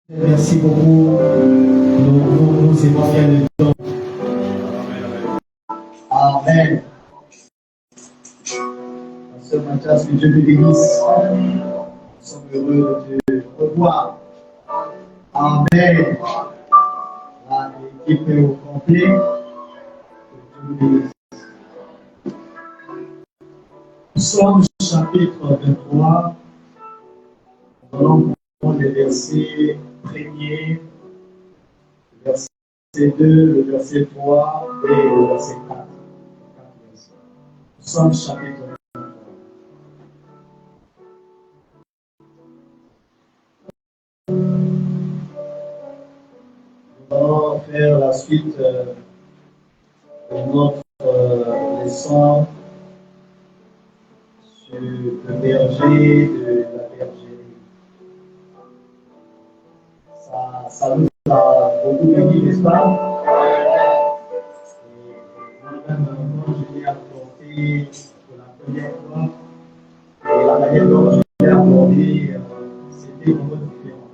Merci beaucoup. Nous aimons bien le temps. Amen. Ce matin, que Dieu te bénisse. Nous sommes heureux de te revoir. Amen. L'équipe est au complet. Que Dieu te bénisse. Psaume chapitre 23. Nous allons prendre les versets 1er, le verset 2, le verset 3 et le verset 4. Psaume chapitre 23. Nous allons faire la suite de notre leçon sur le berger de la bergerie. Ça nous a beaucoup béni, n'est-ce pas? Et moi-même, quand je l'ai apporté pour la première fois, et la manière dont je l'ai abordé, c'était vraiment différent.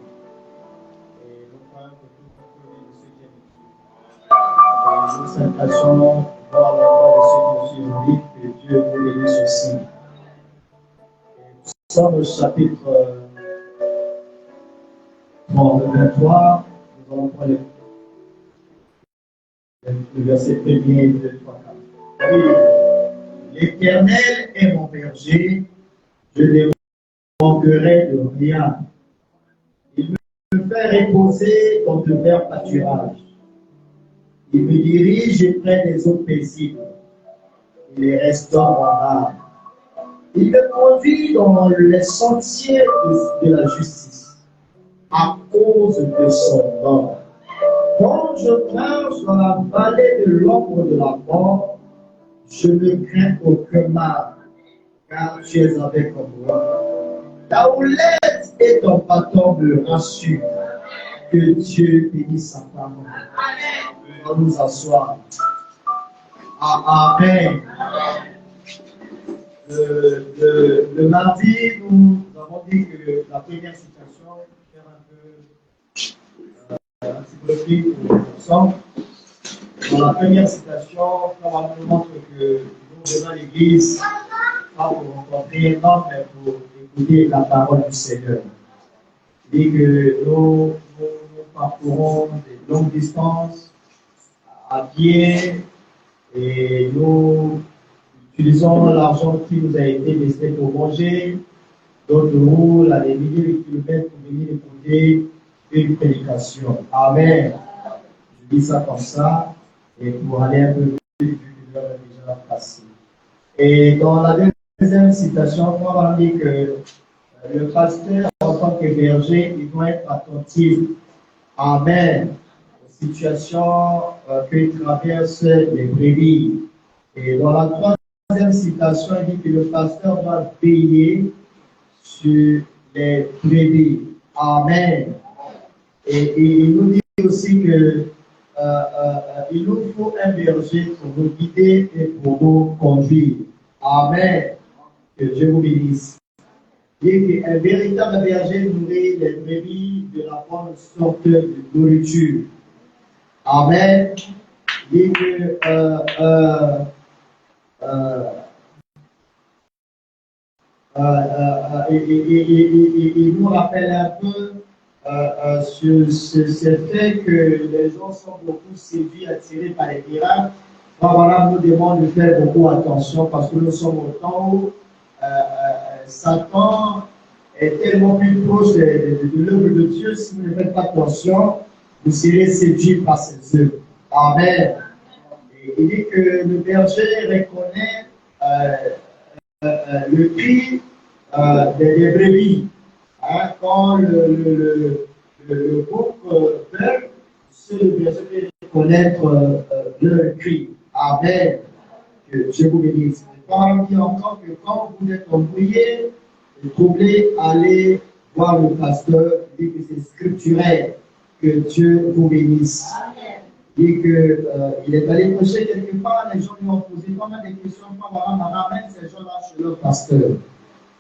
Et nous croyons que tout comprenez de ce qui est vécu. Et nous s'intéressons voir la voix de ceux qui nous suivent, que Dieu vous bénisse aussi. Psaume chapitre 23, nous allons prendre le verset 1er, 2, 3, 4. Oui, l'Éternel est mon berger, je ne manquerai de rien. Il me fait reposer dans de verts pâturages. Il me dirige près des eaux paisibles. Il les restaure en âme. Il me conduit dans les sentiers de la justice à cause de son nom. Quand je marche dans la vallée de l'ombre de la mort, je ne crains aucun mal, car tu es avec moi. Ta houlette et ton bâton me rassurent. Que Dieu bénisse sa parole. On va nous asseoir. Amen. Le mardi, nous avons dit que la première citation, faire un petit peu plus pour ensemble. Dans la première citation, on nous montre que nous venons à l'église, pas pour rencontrer un homme, mais pour écouter la parole du Seigneur. Il dit que nous parcourons des longues distances à pied et nous utilisons l'argent qui nous a été laissé pour manger. D'autres roulent à des milliers de kilomètres pour venir écouter une prédication. Amen. Je dis ça comme ça et pour aller un peu plus vu que l'heure est déjà passée. Et dans la deuxième citation, on va dire que le pasteur, en tant que berger, il doit être attentif. Amen. Aux situations que traversent les brebis. Et dans la troisième citation, il dit que le pasteur doit veiller sur les brebis. Amen. Et il nous dit aussi que il nous faut un berger pour nous guider et pour nous conduire. Amen. Que Dieu vous bénisse. Et un véritable berger nourrit les brebis de la bonne sorte de nourriture. Amen. Et que il nous rappelle un peu sur ce fait que les gens sont beaucoup séduits, attirés par les miracles. Voilà, nous devons de faire beaucoup attention parce que nous sommes au temps où Satan est tellement plus proche de l'œuvre de Dieu. Si vous ne faites pas attention, vous serez séduits par ses œuvres. Amen. Et il dit que le berger reconnaît le cri des brebis. Hein, quand le groupe beugle, c'est le berger qui reconnaître le cri. Amen. Que Dieu vous bénisse. On dit encore que quand vous êtes embrouillé, troublé, allez voir le pasteur, dit que c'est scripturel. Que Dieu vous bénisse. Dit qu'il est allé prêcher quelque part, les gens lui ont posé pas mal de questions, ramène ces gens-là chez leur pasteur.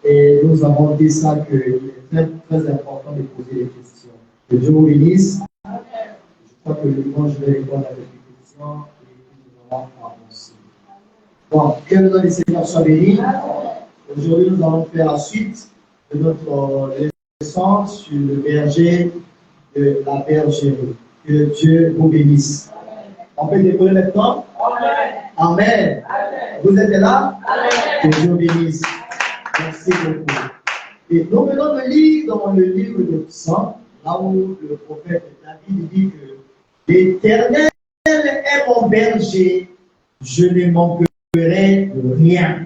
Et nous avons dit ça qu'il est très, très important de poser des questions. Que Dieu vous bénisse. Je crois que le dimanche, je vais répondre à quelques questions et puis nous allons avancer. Bon, que le nom du Seigneur soit béni. Aujourd'hui, nous allons faire la suite de notre leçon sur le berger de la bergerie. Que Dieu vous bénisse. On peut décoller maintenant? Amen. Amen. Amen. Vous êtes là? Amen. Que Dieu vous bénisse. Merci beaucoup. Et nous venons de lire dans le livre de Psaume, là où le prophète David dit que l'Éternel est mon berger, je ne manquerai de rien.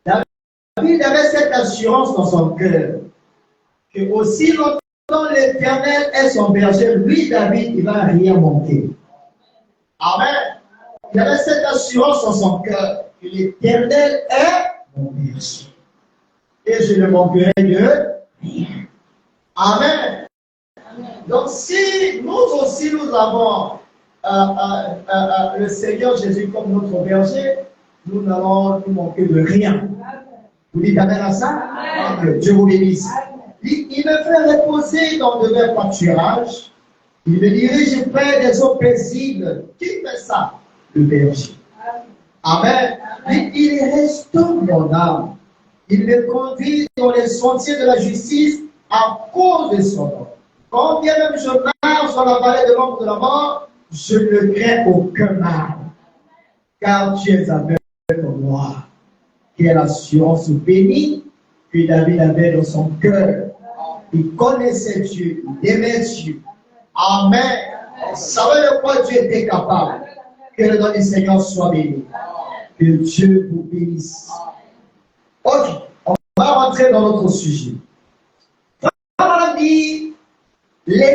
David avait cette assurance dans son cœur que aussi longtemps l'Éternel est son berger, lui, David, il ne va rien manquer. Amen. Il avait cette assurance dans son cœur que l'Éternel est mon berger. Et je ne manquerai de rien. Amen. Donc si nous aussi nous avons le Seigneur Jésus comme notre berger, nous n'allons nous manquer de rien. Vous dites amen à ça? Amen. Dieu vous bénisse. Il me fait reposer dans de verts pâturages. Il me dirige près des eaux paisibles. Qui fait ça? Le berger. Amen. Il restaure mon âme. Il me conduit dans les sentiers de la justice à cause de son nom. Quand bien même je marche dans la vallée de l'ombre de la mort, je ne crains aucun mal. Car tu es avec moi. Quelle assurance bénie que David avait dans son cœur. Il connaissait Dieu, il aimait Dieu. Amen. Il savait de quoi Dieu était capable. Que le nom du Seigneur soit béni. Que Dieu vous bénisse. Ok, on va rentrer dans notre sujet. On a dit, l'étude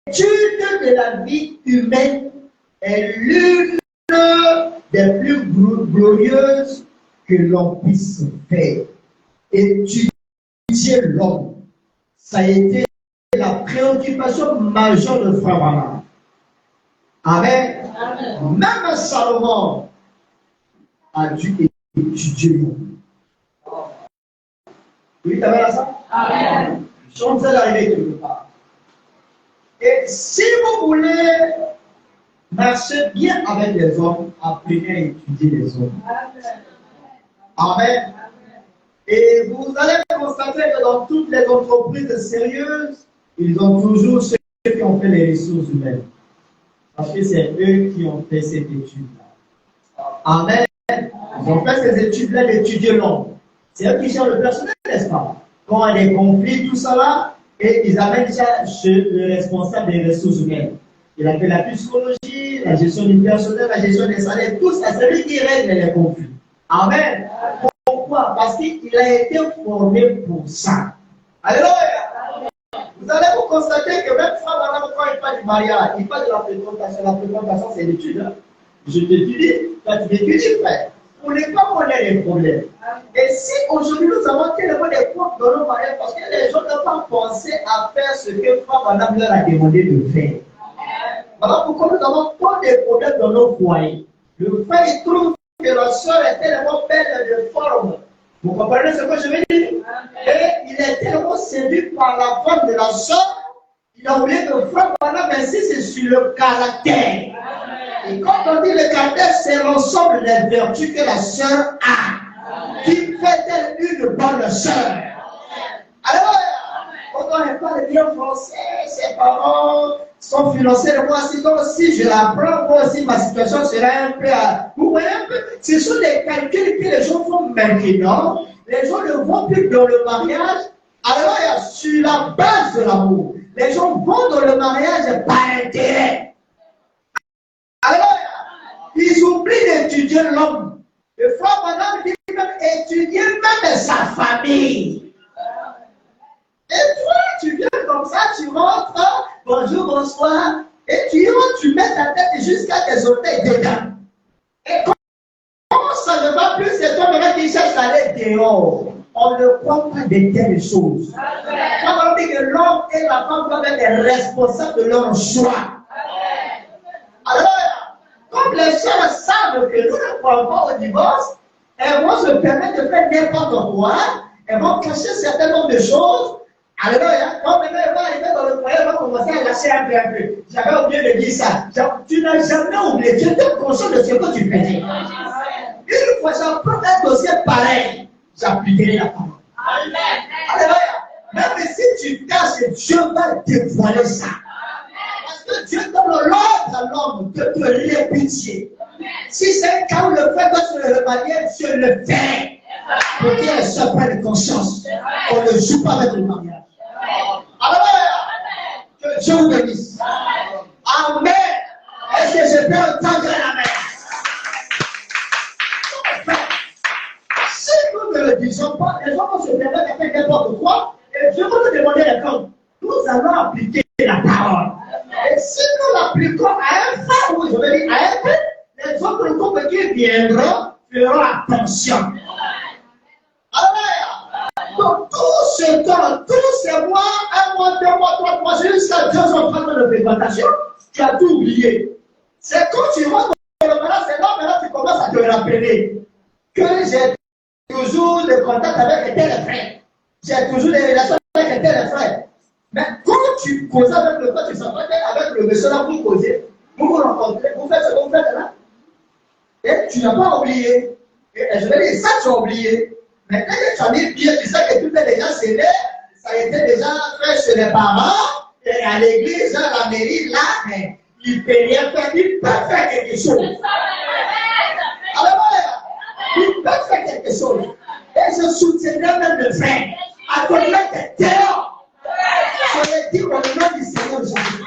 de la vie humaine est l'une des plus glorieuses que l'on puisse faire. Étudier l'homme, ça a été la préoccupation majeure de Frère Branham. Amen. Amen. Même Salomon a dû étudier l'homme. Oui, tu avais ça? Amen. Je suis en train d'arriver quelque part. Et si vous voulez marcher bien avec les hommes, apprenez à étudier les hommes. Amen. Amen. Et vous allez constater que dans toutes les entreprises sérieuses, ils ont toujours ceux qui ont fait les ressources humaines. Parce que c'est eux qui ont fait cette étude-là. Amen. Ils ont fait ces études-là d'étudier l'homme. C'est eux qui gèrent le personnel, n'est-ce pas? Quand il y a des conflits, tout ça là, et ils amènent déjà chez le responsable des ressources humaines. Il a fait la psychologie, la gestion du personnel, la gestion des salaires, tout ça, c'est lui qui règle les conflits. Amen. Pourquoi? Parce qu'il a été formé pour ça. Alléluia. Vous allez vous constater que même quand il parle du mariage, il parle de la fréquentation. La fréquentation, c'est l'étude. Hein? Je t'étudie, toi tu t'étudies, frère. Pour ne pas connaître les problèmes. Et si aujourd'hui nous avons tellement des points dans nos mariages, parce que les gens n'ont pas pensé à faire ce que Frère Madame leur a demandé de faire. Voilà pourquoi nous avons pas de problèmes dans nos foyers. Le frère, il trouve que la soeur est tellement belle de forme. Vous comprenez ce que je veux dire? Et il est tellement séduit par la forme de la soeur, il a oublié que Frère Madame insiste sur le caractère. Et quand on dit le caractère, c'est l'ensemble des vertus que la sœur a, qui fait d'elle une bonne sœur. Alors, quand on parle bien français, ses parents sont financés de moi, sinon si je l'apprends, moi aussi ma situation sera un peu à... Vous voyez un peu, ce sont des calculs que les gens font maintenant. Les gens ne vont plus dans le mariage, alors sur la base de l'amour. Les gens vont dans le mariage par intérêt. Alors, ils oublient d'étudier l'homme. Le frère Madame dit même étudier même sa famille. Et toi, tu viens comme ça, tu rentres, bonjour, bonsoir, et tu rentres, tu mets ta tête jusqu'à tes orteils dedans. Et quand ça ne va plus, c'est toi maintenant qui cherche à aller dehors. On ne croit pas de telles choses. Quand on dit que l'homme et la femme doivent être responsables de leur choix. Alors, comme les sœurs savent que nous ne croyons pas au divorce, elles vont se permettre de faire n'importe quoi, elles vont cacher certains nombre de choses, Alléluia. Quand maintenant elle va arriver dans le foyer, elle va commencer à lâcher un peu. J'avais oublié de dire ça. Tu n'as jamais oublié. Tu étais conscient de ce que tu faisais. Une fois j'apprends un dossier pareil, j'appliquerai la parole. Alléluia. Même si tu caches, Dieu va dévoiler ça. Parce que Dieu donne l'ordre à l'homme de te répéter. Si c'est un cas où le fait doit se le remanier, Dieu le fait. Pour qu'elle soit prenne conscience. On ne joue pas avec le mariage. Alléluia. Que Dieu vous bénisse. Amen. Est-ce que je peux entendre la main? Si nous ne le disons pas, les gens vont se permettre de faire n'importe quoi. Et Dieu va nous demander les comptes. Nous allons appliquer la parole. Et si nous l'appliquons à un frère, ou je veux dire à un frère, les autres groupes qui viendront feront attention. Alléluia. Donc tout ce temps, tous ces mois, 1 mois, 2 mois, 3 mois, jusqu'à 2 ans de préparation, tu as tout oublié. C'est quand tu rentres dans le malade, c'est là maintenant tu commences à te rappeler que j'ai toujours des contacts avec tel frère. J'ai toujours des relations avec tel frère. Mais quand tu causes avec le frère, tu s'entends avec le monsieur là pour causer, vous vous rencontrez, vous faites ce que vous faites là. Et tu n'as pas oublié. Et je vais dire, ça tu as oublié. Maintenant que tu as mis bien, tu sais que tout est déjà scellé, ça a été déjà fait chez les parents, et à l'église, à la mairie, là, mais il ne peut rien faire, il peut faire quelque chose. Alors, il peut faire quelque chose. Et je soutiendrai même le frère à te mettre dehors. Je l'ai dit au nom du Seigneur Jésus-Christ.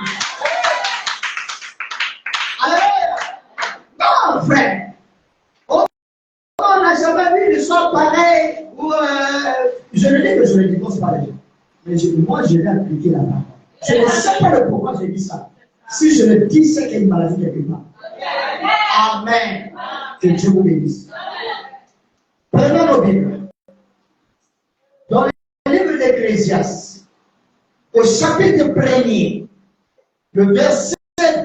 Alors, non, frère. On n'a jamais vu une histoire pareille où je le dis que je le dis, c'est pas les gens. Mais moi, je vais appliquer la parole. Je ne sais pas le pourquoi j'ai dit ça. Si je le dis, c'est qu'il y a une maladie quelque part. Amen. Que Dieu vous bénisse. Prenons nos Bibles. Dans le livre d'Ecclésiaste, au chapitre 1er, le verset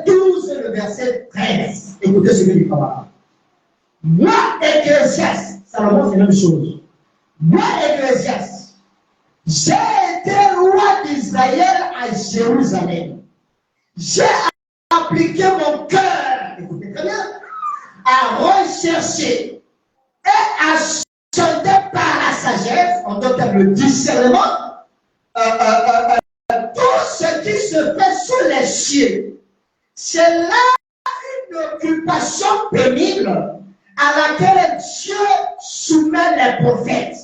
12 et le verset 13. Écoutez ce que dit Papa. Moi, Ecclésiaste, Salomon, c'est la même chose. Moi, Ecclésiaste, j'ai été roi d'Israël à Jérusalem. J'ai appliqué mon cœur, écoutez très bien, à rechercher et à chanter par la sagesse, en d'autres termes, le discernement, tout ce qui se fait sous les cieux. C'est là une occupation pénible à laquelle Dieu soumet les prophètes.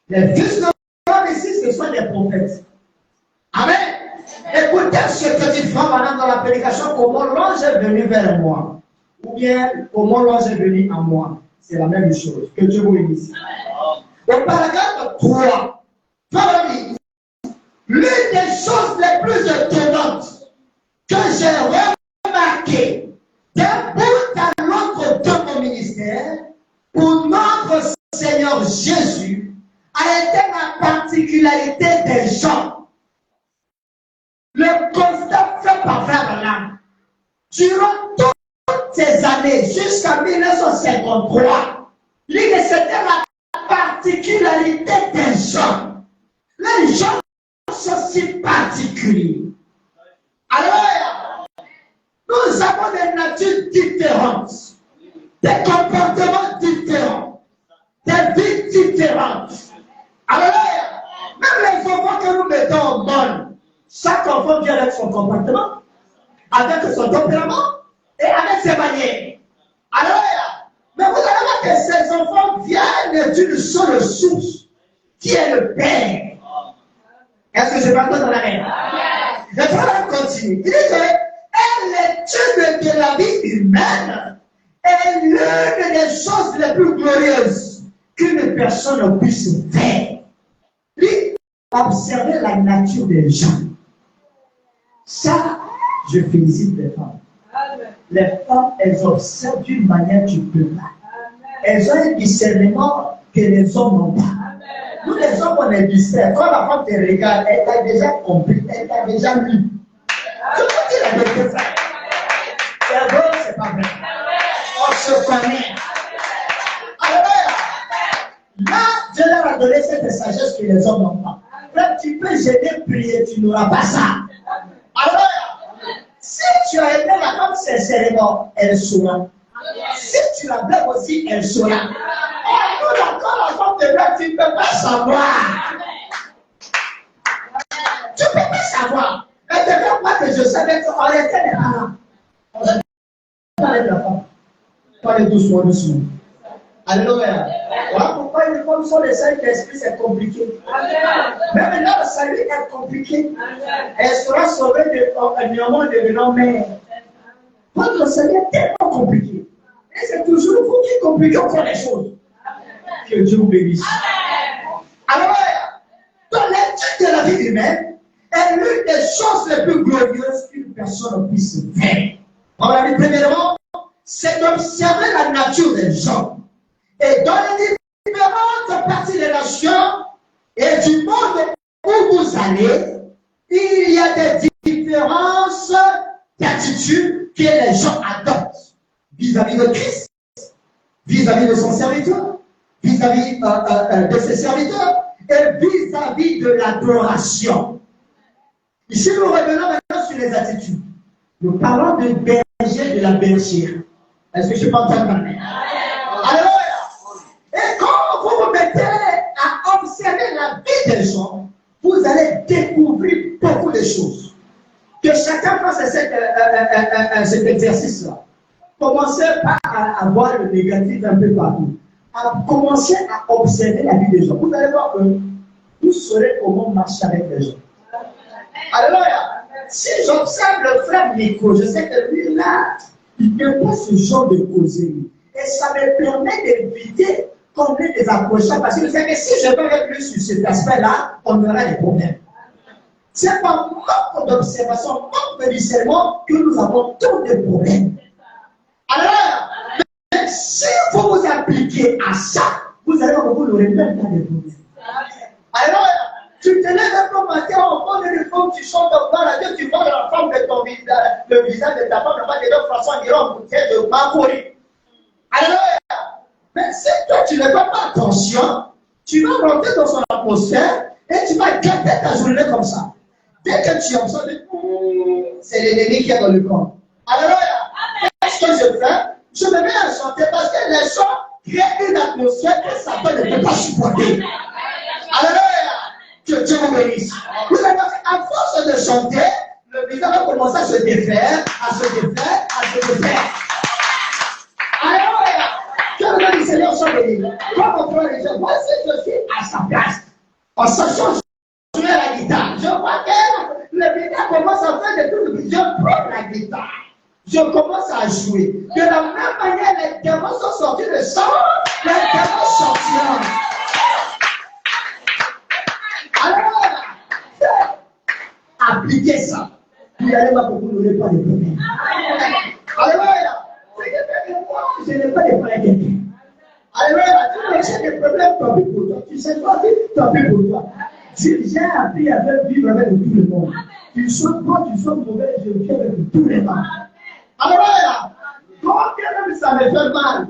Les fils de l'homme ici, ce sont des prophètes. Amen. Écoutez ce que dit Frère Madame dans la prédication, comment l'ange est venu vers moi. Ou bien, comment l'ange est venu à moi. C'est la même chose. Que Dieu vous bénisse. Au paragraphe 3, Frère dit, l'une des choses les plus étonnantes que j'ai remarquées d'un bout à l'autre de mon ministère, pour notre Seigneur Jésus, a été la particularité des gens. Le constat fait par Frère Branham, durant toutes ces années, jusqu'à 1953, c'était la particularité des gens. Les gens sont si particuliers. Alors, nous avons des natures différentes, des comportements différents, des vies différentes. Alors, même les enfants que nous mettons en bonne, chaque enfant vient avec son comportement, avec son tempérament et avec ses manières. Alors, mais vous allez voir que ces enfants viennent d'une seule source, qui est le Père. Est-ce que je parle dans la main? Le frère continue. Il dit que l'étude de la vie humaine est l'une des choses les plus glorieuses qu'une personne puisse faire. Lui, observer la nature des gens. Ça, je félicite les femmes. Les femmes, elles observent d'une manière que tu peux pas. Elles ont un discernement que les hommes n'ont pas. Nous, les hommes, on est distraits. Quand la femme te regarde, elle t'a déjà compris, elle t'a déjà lu. Je vous dis la vérité, frère. C'est vrai, c'est pas vrai. On se connaît. Alors, là, Dieu leur a donné cette sagesse que les hommes n'ont pas. problème, tu peux gêner prier, tu n'auras pas ça. Alors, si tu as aimé la femme sincèrement, elle saura. Si tu la blâmes aussi, elle saura. Et nous, d'accord, la femme de blâme, tu ne peux pas savoir. Tu ne peux pas savoir. Mais devant moi que je savais qu'on était des parents. On a parlé de la femme. Parlez doucement, doucement. Alléluia. Voilà pourquoi les femmes sont les seules d'esprit, c'est compliqué. Mais maintenant, le salut est compliqué. Elle sera sauvée néanmoins devenant mère. Votre salut est tellement compliqué. Et c'est toujours vous qui compliquez encore les choses. Que Dieu vous bénisse. Alors, dans l'étude de la vie humaine, est l'une des choses les plus glorieuses qu'une personne puisse faire. On l'a dit premièrement, c'est d'observer la nature des gens. Et dans les différentes parties des nations et du monde où vous allez, il y a des différences d'attitude que les gens adoptent vis-à-vis de Christ, vis-à-vis de son serviteur, vis-à-vis de ses serviteurs et vis-à-vis de l'adoration. Ici, nous revenons maintenant sur les attitudes. Nous parlons de berger de la bergère. Est-ce que je peux entendre parler? Alors, et quand vous vous mettez à observer la vie des gens, vous allez découvrir beaucoup de choses. Que chacun fasse cet exercice-là. Commencez pas à voir le négatif un peu partout. Commencez à observer la vie des gens. Vous allez voir que vous saurez comment marcher avec les gens. Alléluia. Si j'observe le frère Nico, je sais que lui là, il ne fait pas ce genre de causerie. Et ça me permet d'éviter qu'on ait des accrochages. Parce que je sais que si je vais avec lui sur cet aspect-là, on aura des problèmes. C'est par manque d'observation, manque de discernement que nous avons tous des problèmes. Alors, mais si vous vous appliquez à ça, vous allez vous n'aurez même pas de problèmes. Alors, tu te lèves un peu matin, on prend une femme, tu chantes dans la radio, tu vois la femme de ton visage, le visage de ta femme, le bas de l'autre François Guéron, bouteille de Macori. Alors, mais si toi tu ne fais pas attention, tu vas rentrer dans son atmosphère et tu vas gâter ta journée comme ça. Dès que tu observes, c'est l'ennemi qui est dans le corps. Alors, qu'est-ce que je fais? Je me mets à chanter parce que les chants créent une atmosphère que Satan ne peut pas supporter. Alléluia! Que Dieu vous bénisse. Vous allez à force de chanter, le visage va commencer à se défaire, à se défaire, à se défaire. Alléluia! Que le Seigneur soit béni. Comme on prend les gens, moi si je suis à sa place, en sachant jouer la guitare, je vois que le visage commence à faire des trucs, je prends la guitare. Je commence à jouer. De la même manière, les démons sont sortis de sang, les démons sortiront. Alors, appliquez ça. Vous n'allez pas beaucoup, vous n'aurez pas de problème. Alléluia. Moi, je n'ai pas de problème. Alléluia. Tu as des problèmes, tant pis pour toi. Tu sais pas, tant pis pour toi. J'ai appris à vivre avec tout le monde. Tu sois bon, tu sois mauvais, je vis avec tous les gens. Alléluia. Quand bien même ça me fait mal,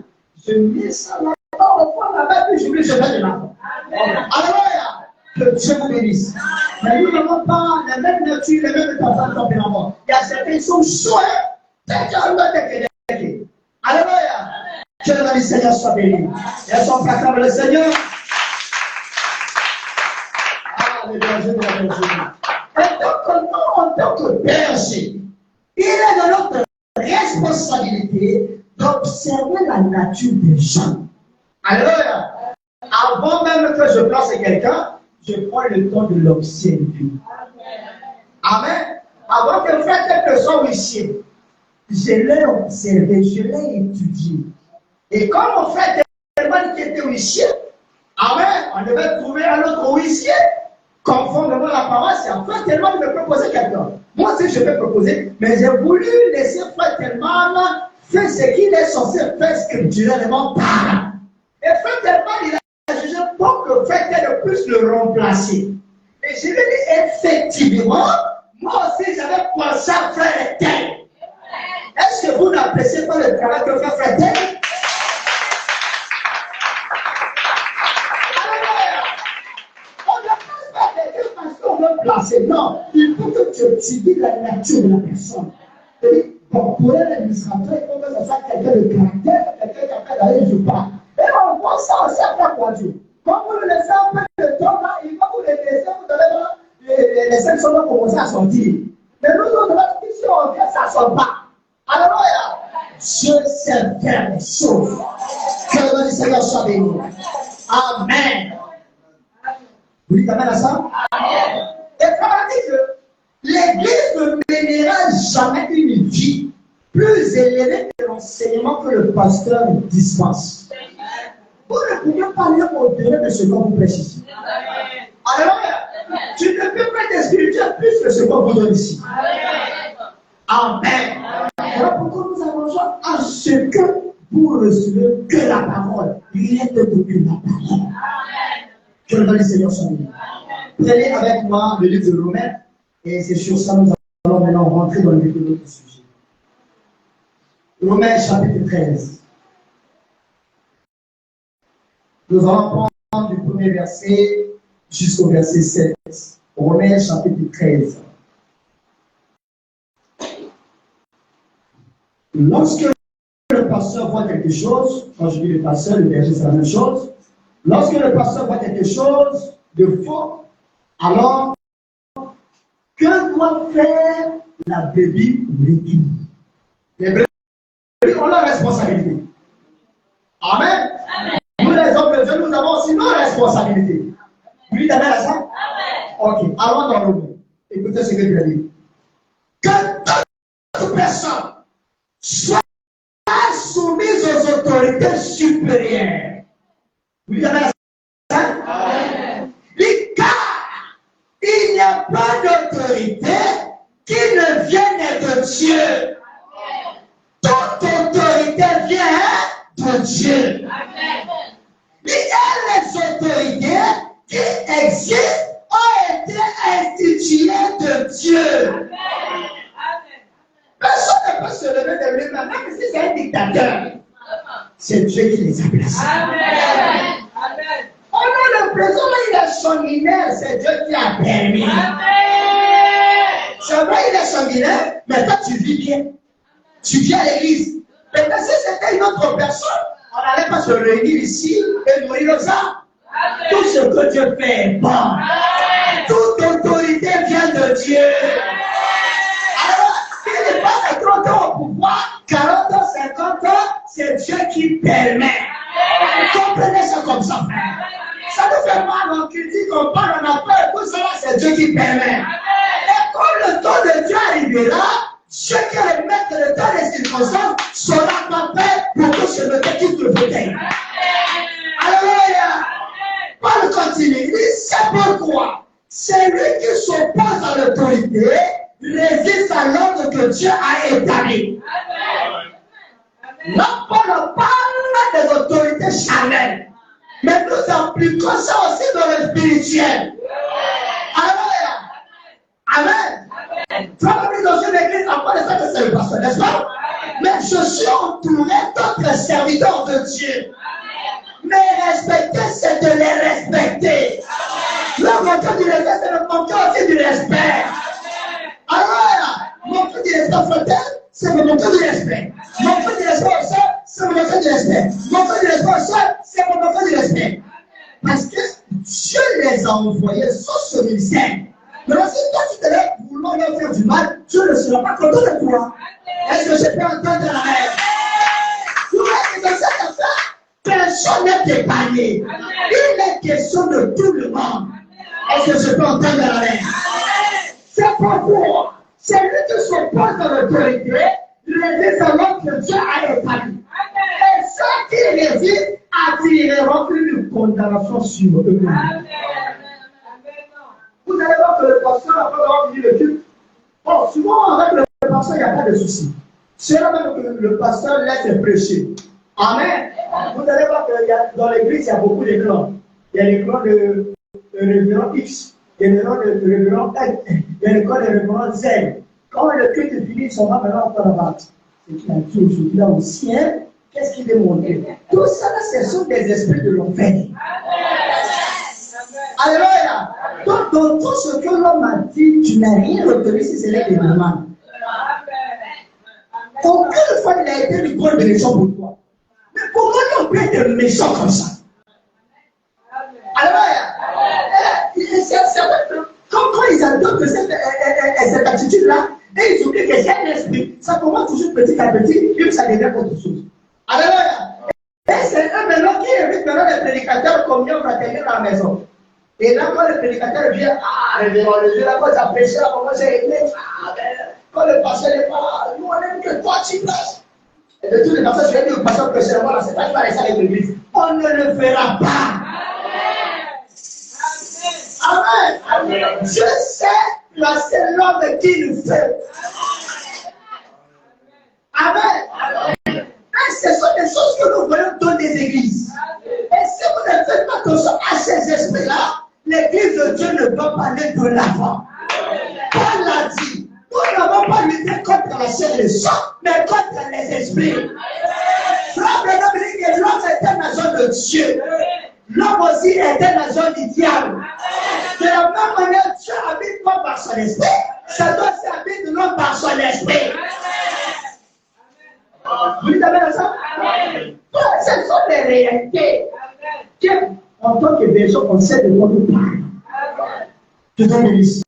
je mets ça là-bas, au fond là-bas, puis j'oublie, je vais de là-bas. Alléluia. Que Dieu vous bénisse. Mais nous n'avons pas la même nature, les mêmes tempéraments. Il y a certains qui sont choués, alléluia. Que le Seigneur soit béni. Et son frère le Seigneur. Alléluia, je vous remercie. Et donc, nous, en tant que berger, il est de notre responsabilité d'observer la nature des gens. Alléluia. Avant même que je place quelqu'un, je prends le temps de l'observer. Amen. Avant que frère quelque soit huissier, je l'ai observé, je l'ai étudié. Et comme mon frère tellement qui était huissier, amen, on devait trouver un autre huissier, conformément à la parole, c'est un frère tellement de me proposer quelqu'un. Moi aussi, je vais proposer, mais j'ai voulu laisser frère tellement faire ce qu'il est censé faire scripturalement parlant. Et frère tellement, il a jugé pour que frère tel puisse le remplacer. Et je lui ai dit, effectivement, moi aussi, j'avais pensé à frère tel. Est-ce que vous n'appréciez pas le travail que fait frère tel? On ne peut pas quelqu'un éduquer. Non, il faut que tu étudies la nature de la personne. Et pour être administrateur, il faut que ça soit quelqu'un de caractère, quelqu'un qui a fait d'aller du pas. Et on voit ça aussi après quoi Dieu. Quand vous le laissez un peu de temps là, il va vous le laisser, vous allez voir, les sections vont commencer à sortir. Mais nous autres, si on vient, ça ne sort pas. Alléluia. Dieu sait faire les choses. Que le nom du Seigneur soit béni. Amen. Vous dites amen à ça? Amen. Et ça dit que l'Église ne mènera jamais une vie plus élevée que l'enseignement que le pasteur dispense. Vous ne pouvez pas lire au-delà de ce qu'on vous prêche ici. Alléluia. Tu ne peux pas être spirituel plus que ce qu'on vous donne ici. Amen. Alors pourquoi nous avançons à ce que vous recevez que la parole, rien de que la parole. Que le nom du Seigneur soit béni. Prenez avec moi le livre de Romains, et c'est sur ça que nous allons maintenant rentrer dans le vif de notre sujet. Romains chapitre 13. Nous allons prendre du premier verset jusqu'au verset 7. Romains chapitre 13. Lorsque le pasteur voit quelque chose, quand je dis le pasteur, le berger c'est la même chose. Lorsque le pasteur voit quelque chose de faux, alors que doit faire la brebis brebis? Les brebis ont leur responsabilité. Amen. Amen. Nous les hommes de Dieu, nous avons aussi nos responsabilités. Vous dites amen à ça? Amen. Ok, allons dans le mot. Écoutez ce que je vais dire. Que toute personne soit soumise aux autorités supérieures. Vous dites amen à ça? Amen. Car il n'y a pas d'autorité qui ne vienne de Dieu. Toute autorité vient de Dieu. Il y a les autorités qui existent, ont été instituées de Dieu. Personne ne peut se lever de lui-même, même si c'est un dictateur. C'est Dieu qui les a placés. Amen. On a l'impression qu'il est sanguinaire, c'est Dieu qui a permis. C'est vrai, il est sanguinaire, mais toi tu vis bien. Tu viens à l'église. Maintenant, si c'était une autre personne, on n'allait pas se réunir ici et nourrir nos âmes. Tout ce que Dieu fait est bon. Toute autorité vient de Dieu. Alors, il n'est pas de 30 ans au pouvoir, 40 ans, 50 ans, c'est Dieu qui permet. Comprenez ça comme ça, frère. Ça nous fait mal, on critique, on parle, on a peur, tout ça, c'est Dieu qui permet. Et quand le temps de Dieu arrivera, Dieu qui est le maître de temps des circonstances sera pas fait pour que je me quitte le fauteuil. Alléluia. Paul continue, il dit, c'est pourquoi celui qui s'oppose à l'autorité résiste à l'ordre que Dieu a établi. Là, Paul parle des autorités charnelles, mais nous appliquons ça aussi dans le spirituel. Alléluia. Amen. Tu vas venir dans une église, après de ça que c'est le pasteur, n'est-ce pas? Mais je suis entouré d'autres serviteurs de Dieu. Mais respecter, c'est de les respecter. Le manquant du respect, c'est le manquant aussi du respect. Alors, manquant du respect frontal, c'est le manquant du respect. Manquant du respect au sol, c'est le manquant du respect. Manquant du respect au sol, c'est le manquant du respect. Parce que Dieu les a envoyés sur ce ministère. Mais si toi tu te lèves vouloir leur faire du mal, Dieu ne sera pas content de toi. Est-ce que je peux entendre la règle? Vous voyez que dans cette affaire, personne n'est épargné. Il est question de tout le monde. Est-ce que je peux entendre la règle? C'est pourquoi celui qui s'oppose à l'autorité résiste à l'ordre que Dieu a établi. Et ceux qui résistent attireront une condamnation sur eux-mêmes. Vous allez voir que le pasteur, après avoir fini le culte, bon, souvent avec le pasteur, il n'y a pas de souci. C'est là même que le pasteur laisse prêcher. Amen. Vous allez voir que dans l'église, il y a beaucoup de clans. Il y a les clans de révérend X, il y a les clans de révérend X, il y a les clans de révérend Z. Quand le culte est fini, ils sont là maintenant en train de c'est qu'il a dit aujourd'hui là au ciel, qu'est-ce qu'il est montré? Tout ça, ce sont des esprits de l'enfer. Alléluia. Donc, dans tout ce que l'homme a dit, tu n'as rien retenu si c'est des mamans. Aucune fois il a été une bonne bénédiction pour toi. Mais comment on peut être méchant comme ça? Alléluia. C'est vrai que quand ils adoptent cette attitude-là, et ils oublient que c'est un esprit, ça commence toujours petit à petit, et puis ça devient autre chose. Alléluia. Et c'est eux maintenant qui invitent maintenant les prédicateurs communion fraternelle à la maison. Et là, quand le prédicateur vient, révérend le Dieu, là, quand tu as prêché, là, comment j'ai été, quand le pasteur n'est pas là, nous on aime que toi tu prêches. Et de tous les pasteurs, je vais dire au pasteur prêcher, moi, là, c'est pas qu'il va rester avec l'église. On ne le fera pas. Amen. Amen. Dieu sait placer l'homme qu'il fait. Amen. Et ce sont des choses que nous voyons dans les églises. Et si vous ne faites pas attention à ces esprits-là, l'église de Dieu ne va pas aller de l'avant. Paul l'a dit, nous n'avons pas lutté contre la chair et le sang, mais contre les esprits. Frère Branham dit que l'homme est un agent de Dieu. L'homme aussi est un agent du diable. De la même manière, Dieu habite l'homme par son esprit, ça doit s'habiter l'homme par son esprit. Vous dites amen à ça? Ce sont les réalités. En tant que berger, on sait de quoi nous parle. Je t'en bénisse.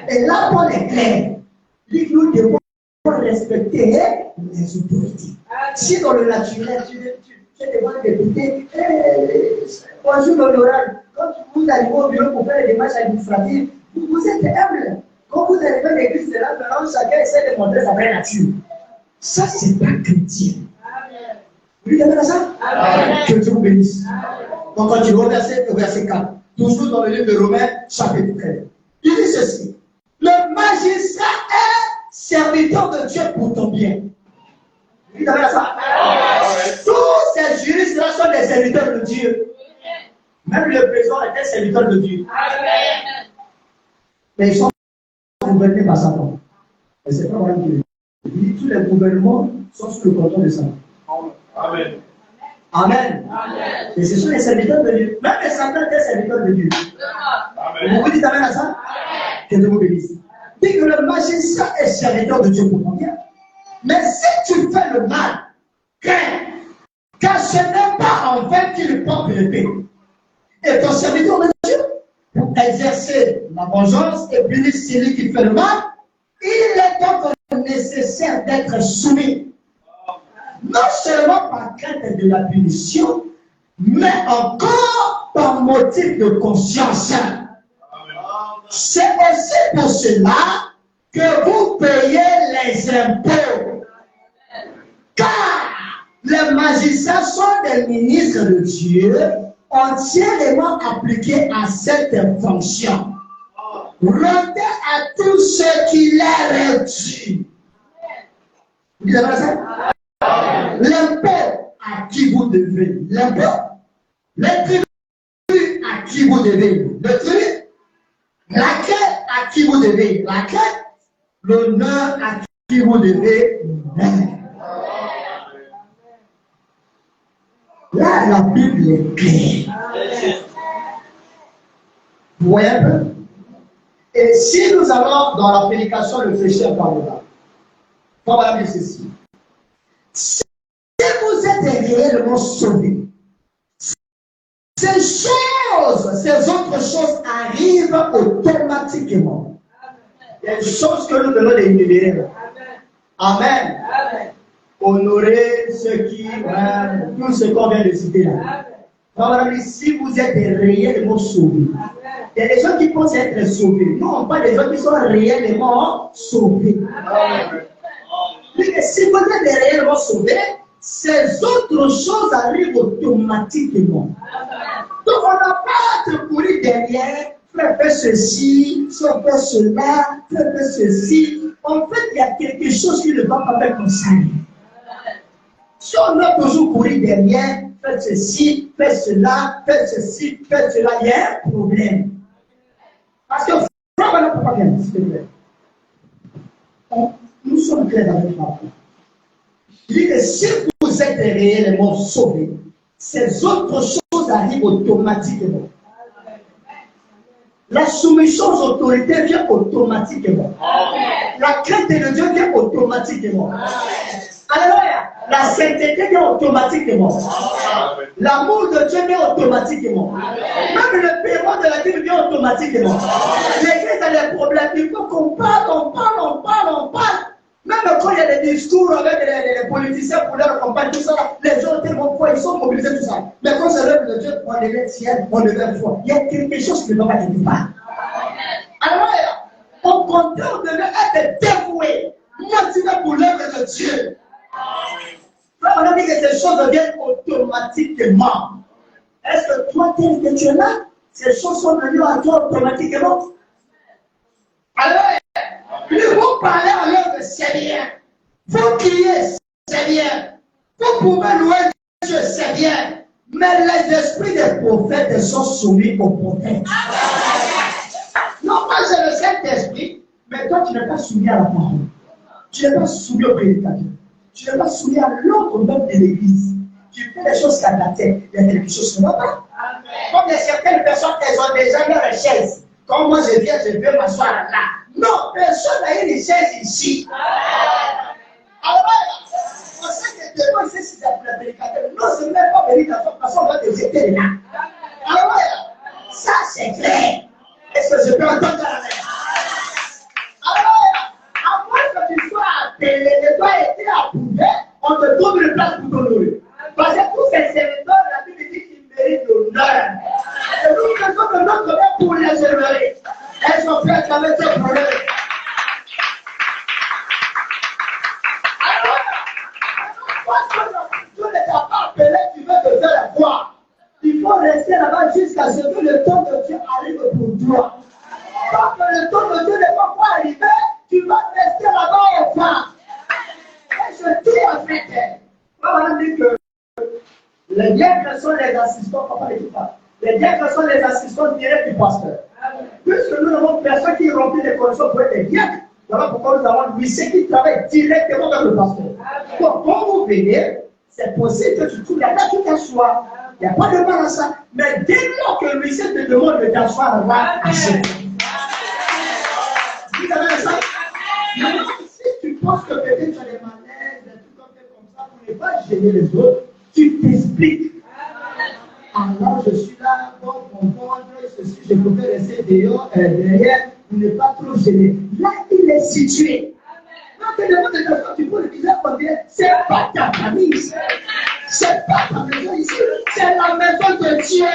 Et là, Paul est clair. Nous devons respecter les autorités. Si dans le naturel, tu es devant le député, bonjour l'honorable, quand vous arrivez au bureau pour faire les démarches administratives, vous êtes humble. Quand vous arrivez à l'église, c'est là, maintenant, chacun essaie de montrer sa vraie nature. Ça, c'est pas chrétien. Vous dites amen à ça? Que Dieu vous bénisse. Donc, quand tu reverses au verset 4, toujours dans le livre de Romains, chapitre 13, il dit ceci: le magistrat est serviteur de Dieu pour ton bien. Vous dites amen à ça? Tous ces juristes-là sont des serviteurs de Dieu. Même le président est un serviteur de Dieu. Mais ils sont gouvernés par Satan. Et c'est pas vrai que tous les gouvernements sont sous le contrôle de Satan. Amen. Amen. Amen. Et ce sont les serviteurs de Dieu. Même les Satan sont des serviteurs de Dieu. Amen. Vous dites amen à ça? Amen. Que Dieu vous bénisse. Dit que le magistrat est serviteur de Dieu pour ton bien. Mais si tu fais le mal, crains, car ce n'est pas en vain qu'il porte l'épée. Et ton serviteur de Dieu, pour exercer la vengeance et punir celui qui fait le mal, il est donc nécessaire d'être soumis. Non seulement par crainte de la punition, mais encore par motif de conscience. C'est aussi pour cela que vous payez les impôts. Car les magistrats sont des ministres de Dieu entièrement appliqués à cette fonction. Rendez à tous ceux qui leur est dû. Vous dites ça? L'impôt à qui vous devez l'impôt, le tribut à qui vous devez le tribut, la quête à qui vous devez la quête, l'honneur à qui vous devez l'honneur. Là, la Bible est claire. Vous voyez un peu? Et si nous allons dans la prédication, le péché par là, on va dire ceci. Si vous êtes réellement sauvés, ces autres choses arrivent automatiquement. Il y a des choses que nous devons énumérer. Amen. Amen. Honorer ceux qui, tout ce qu'on vient de citer là. Amen. Si vous êtes réellement sauvés, il y a des gens qui pensent être sauvés. Nous, on parle des gens qui sont réellement sauvés. Amen. Si vous êtes réellement sauvés, ces autres choses arrivent automatiquement. Donc on n'a pas à te courir derrière, fais ceci, fais cela, fais ceci. En fait, il y a quelque chose qui ne va pas faire comme ça. Si on doit toujours courir derrière, fais ceci, fais cela, fais ceci, fais cela, il y a un problème. Parce que frère, ne peut pas bien, s'il te plaît. Nous sommes clairs dans notre rapport. Il dit que si vous êtes réellement sauvés, ces autres choses arrivent automatiquement. La soumission aux autorités vient automatiquement. La crainte de Dieu vient automatiquement. Alléluia. La sainteté vient automatiquement. L'amour de Dieu vient automatiquement. Même le paiement de la Bible vient automatiquement. L'Église a des problèmes. Il faut qu'on parle, on parle. Même quand il y a des discours avec les politiciens pour leur campagne, tout ça, les gens tellement fois, ils sont mobilisés, tout ça. Mais quand ça lève de Dieu, on devient tiède, on devient foi. Il y a quelque chose qui ne va pas quelque part. Alors, au contraire, on devait être dévoué, motivé pour l'œuvre de Dieu. On a dit que ces choses viennent automatiquement. Est-ce que toi, tel que tu es là, ces choses sont venues à toi automatiquement? Alors, vous parlez à l'œuvre, c'est bien. Vous criez, c'est bien. Vous pouvez louer Dieu, c'est bien. Mais les esprits des prophètes sont soumis aux prophètes. Non, moi j'ai le Saint-Esprit, mais toi tu n'es pas soumis à la parole. Tu n'es pas soumis au prédicateur. Tu n'es pas soumis à l'autre membre de l'église. Tu fais des choses qu'à ta tête. Il y a quelque chose qui ne va pas. Comme il y a certaines personnes, elles ont déjà leur chaise. Quand moi je viens, je vais m'asseoir là. Non, personne n'a une chaise ici. Alors, on sait que demain, c'est si ça pour le prédicateur. Non, ce n'est même pas prédicateur, parce qu'on va te jeter là. Alors, ça c'est clair. Est-ce que je peux entendre la main? Alors, à moins que tu sois appelé, tu dois être approuvé, on te trouve une place pour t'honorer. Parce que tous ces serviteurs, la Bible dit qu'ils méritent l'honneur. Et nous faisons de notre main pour les honorer. Elles sont prêtes avec ce problème. Alors, tu ne t'as pas appelé, tu veux te faire la croix. Il faut rester là-bas jusqu'à ce que le temps de Dieu arrive pour toi. Quand le temps de Dieu n'est pas arrivé, tu vas rester là-bas au fond. Et je dis en fait, on a dit que les diacres sont les assistants, papa ne dit pas. Les diacres sont les assistants directs du pasteur. Puisque nous n'avons personne qui remplit les conditions pour être diacre, voilà pourquoi nous avons Louis qui travaille directement avec le pasteur. Donc, quand vous venez, c'est possible que tu trouves la date où tu t'assois. Il n'y a pas de mal à ça. Mais dès lors que Louis te demande de t'asseoir, là, achète. Vous avez ça? Maintenant, si tu penses que peut-être tu as des malaises, des trucs comme ça, pour ne pas gêner les autres, tu t'expliques. Alors, je suis là, bon, ceci, je peux rester dehors, derrière, pour ne pas trop gêner. Là, il est situé. Quand tu demandes de personne, tu peux le dire combien, c'est pas ta famille, c'est pas ta maison ici, c'est la maison de Dieu.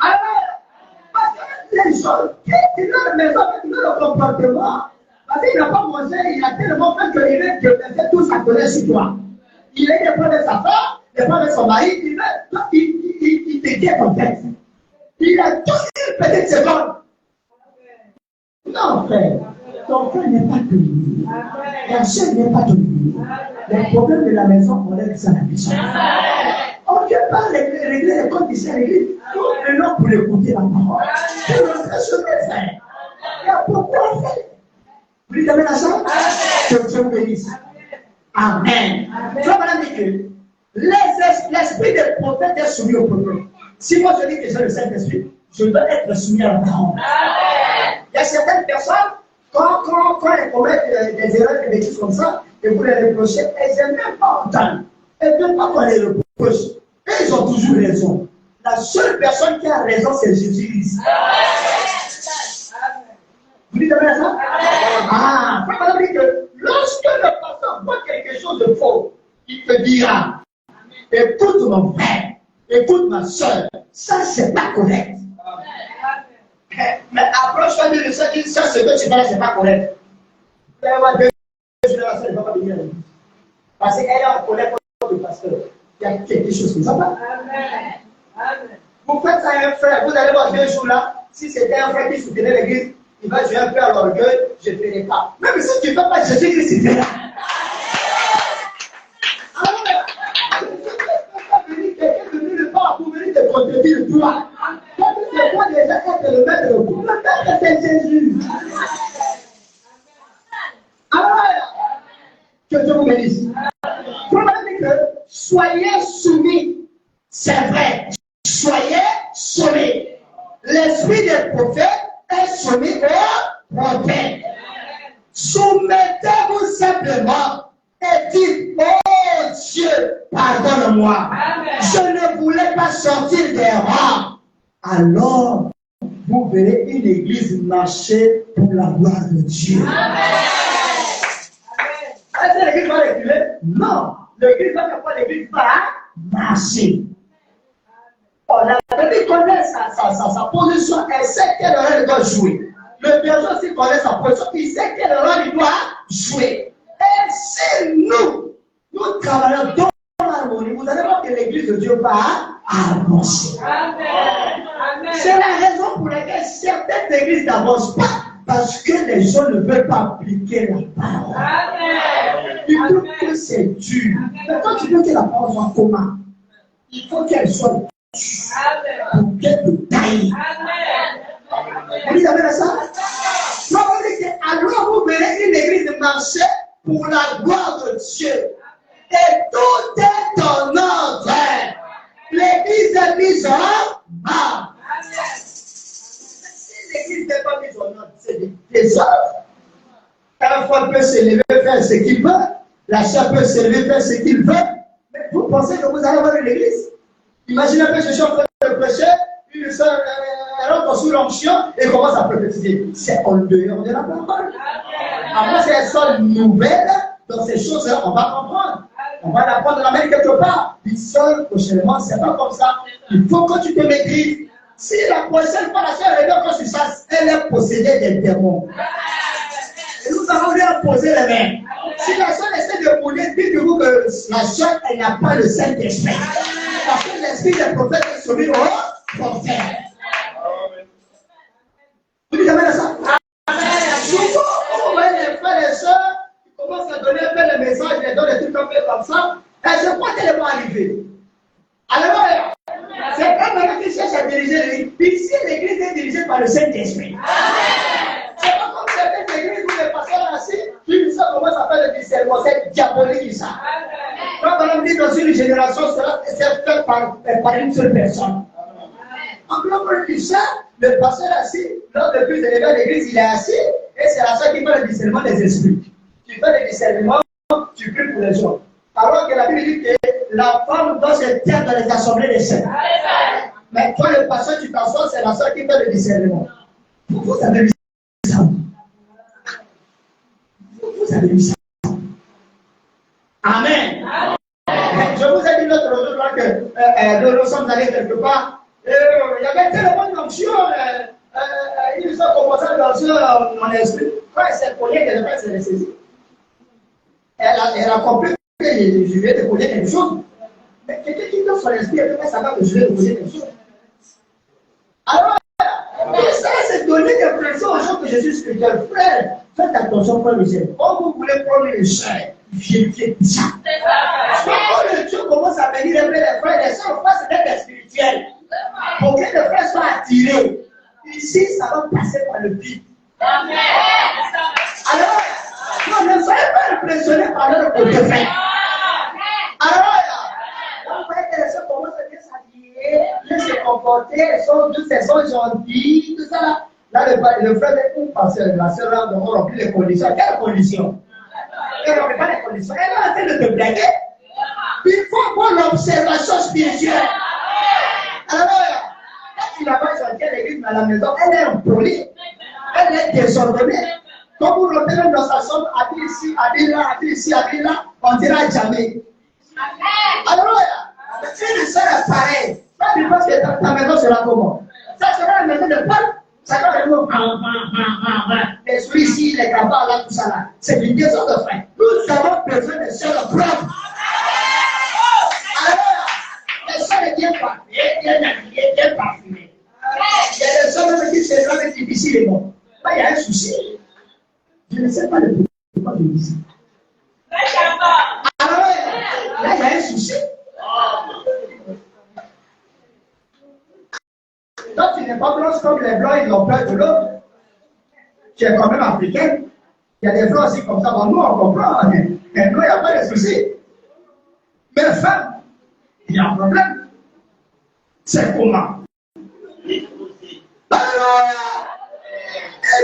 Alors, parce que les gens, qui ont la maison, qui ont le comportement, parce qu'il n'a pas mangé, il a tellement fait qu'il est fait tout ça connaît sur toi. Il est des problèmes avec sa femme, des problèmes avec son mari, il te guette en tête. Il a tout une petite seconde. Non, frère, ton frère n'est pas tenu. Ta chaîne n'est pas tenue. Les problèmes de la maison, on règle ça à la maison. On ne peut pas régler les comptes ici à l'église. Nous venons pour écouter la parole. C'est notre chemin, frère. Il y a pourquoi faire. Vous dites amen à ça? Que Dieu vous bénisse. Amen. Tu vois, madame dit que l'esprit des prophètes est soumis au prophète. Si moi je dis que j'ai le Saint-Esprit, je dois être soumis à la parole. Il y a certaines personnes, quand elles commettent des erreurs et des choses comme ça, et vous les reprochez, elles n'aiment même pas entendre. Elles n'aiment pas qu'on les reproche. Et ils ont toujours raison. La seule personne qui a raison, c'est Jésus-Christ. Vous dites amen à ça? Ah, madame dit que lorsque le pasteur voit quelque chose de faux, il te dira, écoute mon frère, écoute ma soeur, ça c'est pas correct. Mais approche-toi de ça, dis ça c'est que tu fais, c'est pas correct. Parce qu'elle est en colère contre le pasteur. Il y a quelque chose qui ne va pas. Vous faites ça à un frère, vous allez voir 2 jours là, si c'était un frère qui soutenait l'église, il va jouer un peu à l'orgueil, je ne ferai pas. Même si tu ne fais pas Jésus-Christ, il fera. Alors, quelqu'un est venu le pas pour venir te contredire toi. Quand tu te vois déjà être le maître, le maître c'est Jésus. Alors, que Dieu vous bénisse. Pour me dire que soyez soumis, c'est vrai. Soyez prophète. Soumettez-vous simplement et dites, oh Dieu, pardonne-moi. Je ne voulais pas sortir des rangs. Alors, vous verrez une église marcher pour la gloire de Dieu. Est-ce que l'église va reculer? Non. L'église va faire quoi? L'église va marcher. Oh, la Bible connaît sa position, elle sait quel rôle elle doit jouer. Le berger aussi connaît sa position, il sait quel rôle il doit jouer. Et si nous travaillons dans l'harmonie, vous allez voir que l'église de Dieu va avancer. C'est la raison pour laquelle certaines églises n'avancent pas, parce que les gens ne veulent pas appliquer la parole. Ils trouvent que c'est dur. Mais quand tu veux que la parole soit comment? Il faut qu'elle soit pour qu'elle te taille. Vous avez ça? Alors vous verrez une église marcher pour la gloire de Dieu. Et tout est en ordre. L'église est mise en ordre. Si l'église n'est pas mise en ordre, c'est des œuvres. Un foi peut s'élever, faire ce qu'il veut. La chair peut s'élever, faire ce qu'il veut. Mais vous pensez que vous allez voir une église? Imaginez un peu, je suis en train de prêcher, une soeur rentre sous l'onction et commence à prophétiser. C'est en dehors de la parole. Après, si elles sont nouvelles, dans ces choses-là, on va comprendre. On va l'apprendre de la main quelque part. Puis seul, prochainement, c'est pas comme ça. Il faut que tu te maîtrises. Si la prochaine fois, la soeur revient quand tu sasses, elle est possédée des démons. Et nous allons lui imposer les mains. Si la soeur essaie de bouler, dites-vous que la soeur, elle n'a pas le Saint-Esprit. Parce que l'esprit des prophètes est soumis au prophète. Vous dites jamais ça? Souvent, vous voyez les frères et sœurs qui commencent à donner un peu les messages, ils donnent des trucs un peu comme ça, et je crois qu'elles vont arriver. Alléluia! C'est pas maintenant qu'ils cherchent à diriger l'église. Ici, l'église est dirigée par le Saint-Esprit. C'est pas comme certaines églises où les pasteurs assis, puis ça commence à faire le discernement. C'est diabolique ça. Quand on dit dans une génération, c'est fait par une seule personne. En global dit ça, le pasteur assis, lors de plus élevé à l'église, il est assis, et c'est la seule qui fait le discernement des esprits. Tu fais le discernement, tu pries pour les gens. Alors que la Bible dit que la femme doit se taire dans les assemblées des saints. Mais toi, le pasteur, tu t'assois, c'est la seule qui fait le discernement. Vous avez vu ça? Vous avez vu ça? Amen. Je vous ai dit l'autre jour que nous sommes allés quelque part. Il y avait tellement d'onction. Ils ont commencé à danser mon esprit. Quand elle s'est connue, elle a fait ses saisies. Elle a compris que je vais te connaître quelque chose. Mais quelqu'un qui donne son esprit, elle peut pas savoir que je vais te connaître quelque chose. Alors, ça, c'est donner des pressions aux gens que je suis spirituel. Frère, faites attention, frère Michel. Quand vous voulez prendre une chair, viens ça. Quand le Dieu commence à venir les frères et les sœurs, c'est d'être spirituel. Pour que les frères soient attirés. Ici, ça va passer par le vide. Alors, ne soyez pas impressionnés par leur côté fait. Alors, vous voyez que les gens commencent à bien s'habiller, bien se comporter, elles sont gentilles, tout ça. Là, le frère est pour passer, la sœur là, on remplit les conditions. Quelles conditions? Elle ne remplit pas les conditions. Elle est en train de te blaguer. Il faut avoir l'observation spirituelle. Alors, quand tu n'as pas gentil à l'église, mais à la maison, elle est impolie. Elle est désordonnée. Quand vous rentrez même dans sa chambre, habille ici, habille là, habille ici, habille là, on dira jamais. Alors, si une sœur est pareille, toi tu penses que ta maison sera comment? Ça sera la maison de Paul. Ça va vraiment les souris ici, les cabards là, tout ça là. C'est une désordre de frère. Nous avons besoin de sœurs propres. Alors, les sœurs sont bien parfumées, bien habillées, bien parfumées. Il y a des sœurs qui se rendent difficilement. Là, il y a un souci. Je ne sais pas le pourquoi je dis ça. Alors, là, il y a un souci. Quand tu n'es pas blanche comme les blancs, ils ont peur de l'autre. Tu es quand même africaine. Il y a des blancs aussi comme ça. Bon, nous, on comprend. Mais nous, il n'y a pas de souci. Mais femme, il y a un problème. C'est comment? Alors,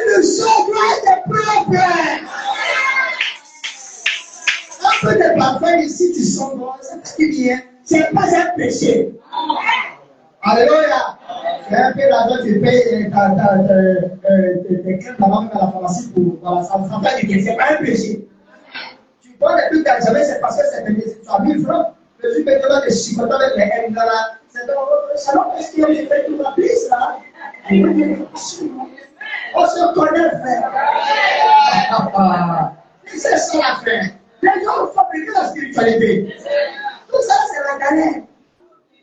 le sol doit être propre. Un peu de parfum ici, tu sens bon, c'est pas du bien. C'est pas un péché. Alléluia. C'est un peu l'argent que tu payes tes crèmes là-bas à la pharmacie pour. Voilà, ça fait du bien. C'est pas un péché. Tu donnes les trucs d'argent, c'est parce que c'est un péché. Tu as 1000 francs. Le jour que tu vas te chicoter avec les M là, c'est dans votre salon parce que j'ai fait toute la piste là. On se connaît, frère. C'est ça l'affaire. Les gens ont fabriqué la spiritualité. Tout ça, c'est la galère.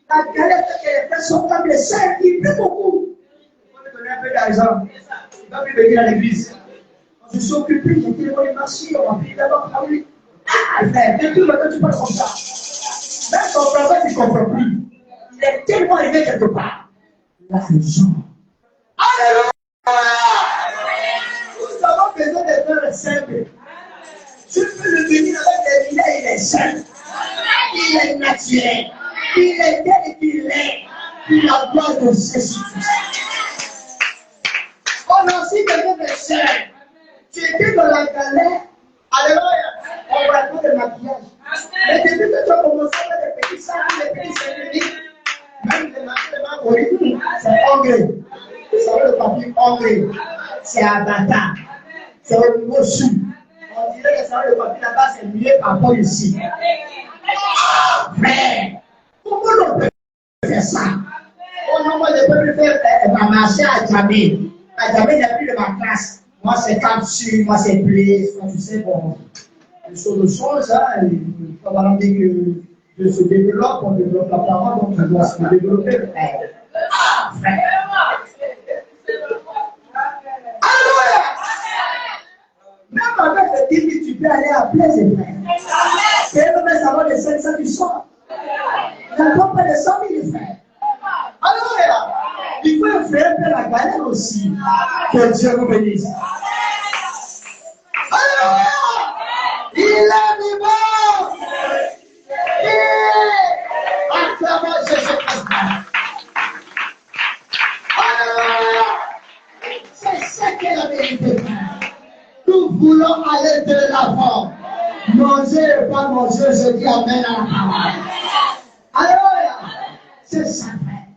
La galère fait que les frères sont comme les saints, ils prient beaucoup. On lui donne un peu d'argent. Il va plus venir à l'église. On se sont occupés, j'ai été dans les marchés, on va payer d'abord par lui. Ah, frère, depuis le matin, tu parles comme ça. Même ton frère, tu ne comprends plus. Il est tellement arrivé quelque part. L'argent. Alléluia! Nous avons besoin de frères simples. Tu peux le bénir avec des milliers, il est simple. Il est naturel. Il est tel qu'il est. Il a gloire de ses situations. On a aussi besoin de chair. Tu étais dans la galère. Alléluia. On va pas de maquillage. Mais depuis que tu as commencé à faire des petits sacs, des petits services, même les maquilles, c'est anglais. C'est le papier anglais. C'est Avatar. C'est au niveau sud. On dirait que ça, le papier là-bas, c'est mieux par rapport ici. Ah, frère! Comment on peut faire ça? Oh non, moi, je peux plus faire ma marché à Djamé. À Djamé, il n'y a plus de ma classe. Moi, c'est capsule, moi, c'est place. Tu sais, bon, les choses changent, hein. Il faut vraiment dire que je se développe, on développe la parole, donc je dois se développer. Ah, frère! Alléluia! Même avec le 10 000, tu peux aller à plaisir, frère. C'est même savoir les 500 qui sont. N'attends pas les 100 000, frère. Alléluia! Il faut faire la galère aussi. Que Dieu vous bénisse. Alléluia! Il est vivant! Acclamons Jésus-Christ. Alléluia! C'est ça qu'est la vérité, frère. Nous voulons aller de l'avant. Manger et pas manger, je dis amen à la parole. Alléluia! C'est ça, frère.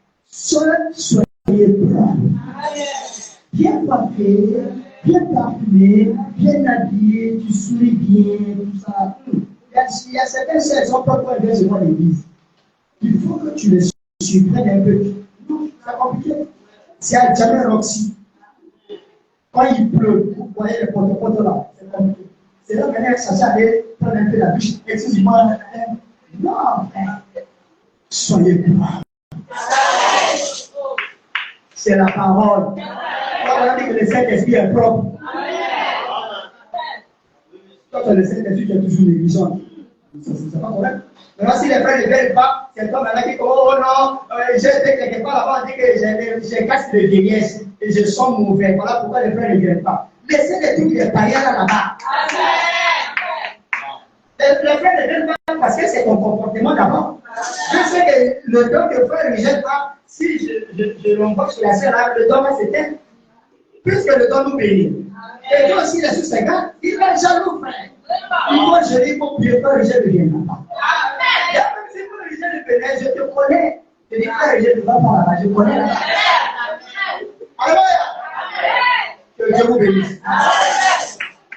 Soyez propres. Bien coiffé, bien parfumé, bien habillé, tu souris bien, tout ça. Il y a certaines saisons pour aller devant l'église. Il faut que tu les surprennes un peu. Non, c'est compliqué. C'est à jamais Roxy. Quand il pleut, vous voyez les poteaux là, c'est compliqué. C'est là qu'on est censé aller prendre un peu la douche. Excuse-moi. Non, frère. Soyez propres. C'est la parole. On a dit que le Saint-Esprit est propre. Quand tu as le Saint-Esprit, tu es toujours négligent. C'est pas correct. Maintenant, si les frères ne viennent pas, c'est comme un qui dit oh non, j'ai été quelque part là-bas, on dit que j'ai casse de vieillesse et je sens mauvais. Voilà pourquoi les frères ne viennent pas. Laissez les trucs des païens là-bas. Les frères ne viennent pas parce que c'est ton comportement d'abord. Je sais que le don que le frère ne rejette pas, si je l'envoie sur la scène, le don va s'éteindre. Puisque le don nous bénit. Et toi aussi, les sous ses gars, il est jaloux, frère. Moi, je dis pour que frère, je ne vienne pas. Même si vous ne rejetez pas, je te connais. Je dis, frère, je ne vais pas là-bas, je connais là-bas. Alléluia. Que Dieu vous bénisse.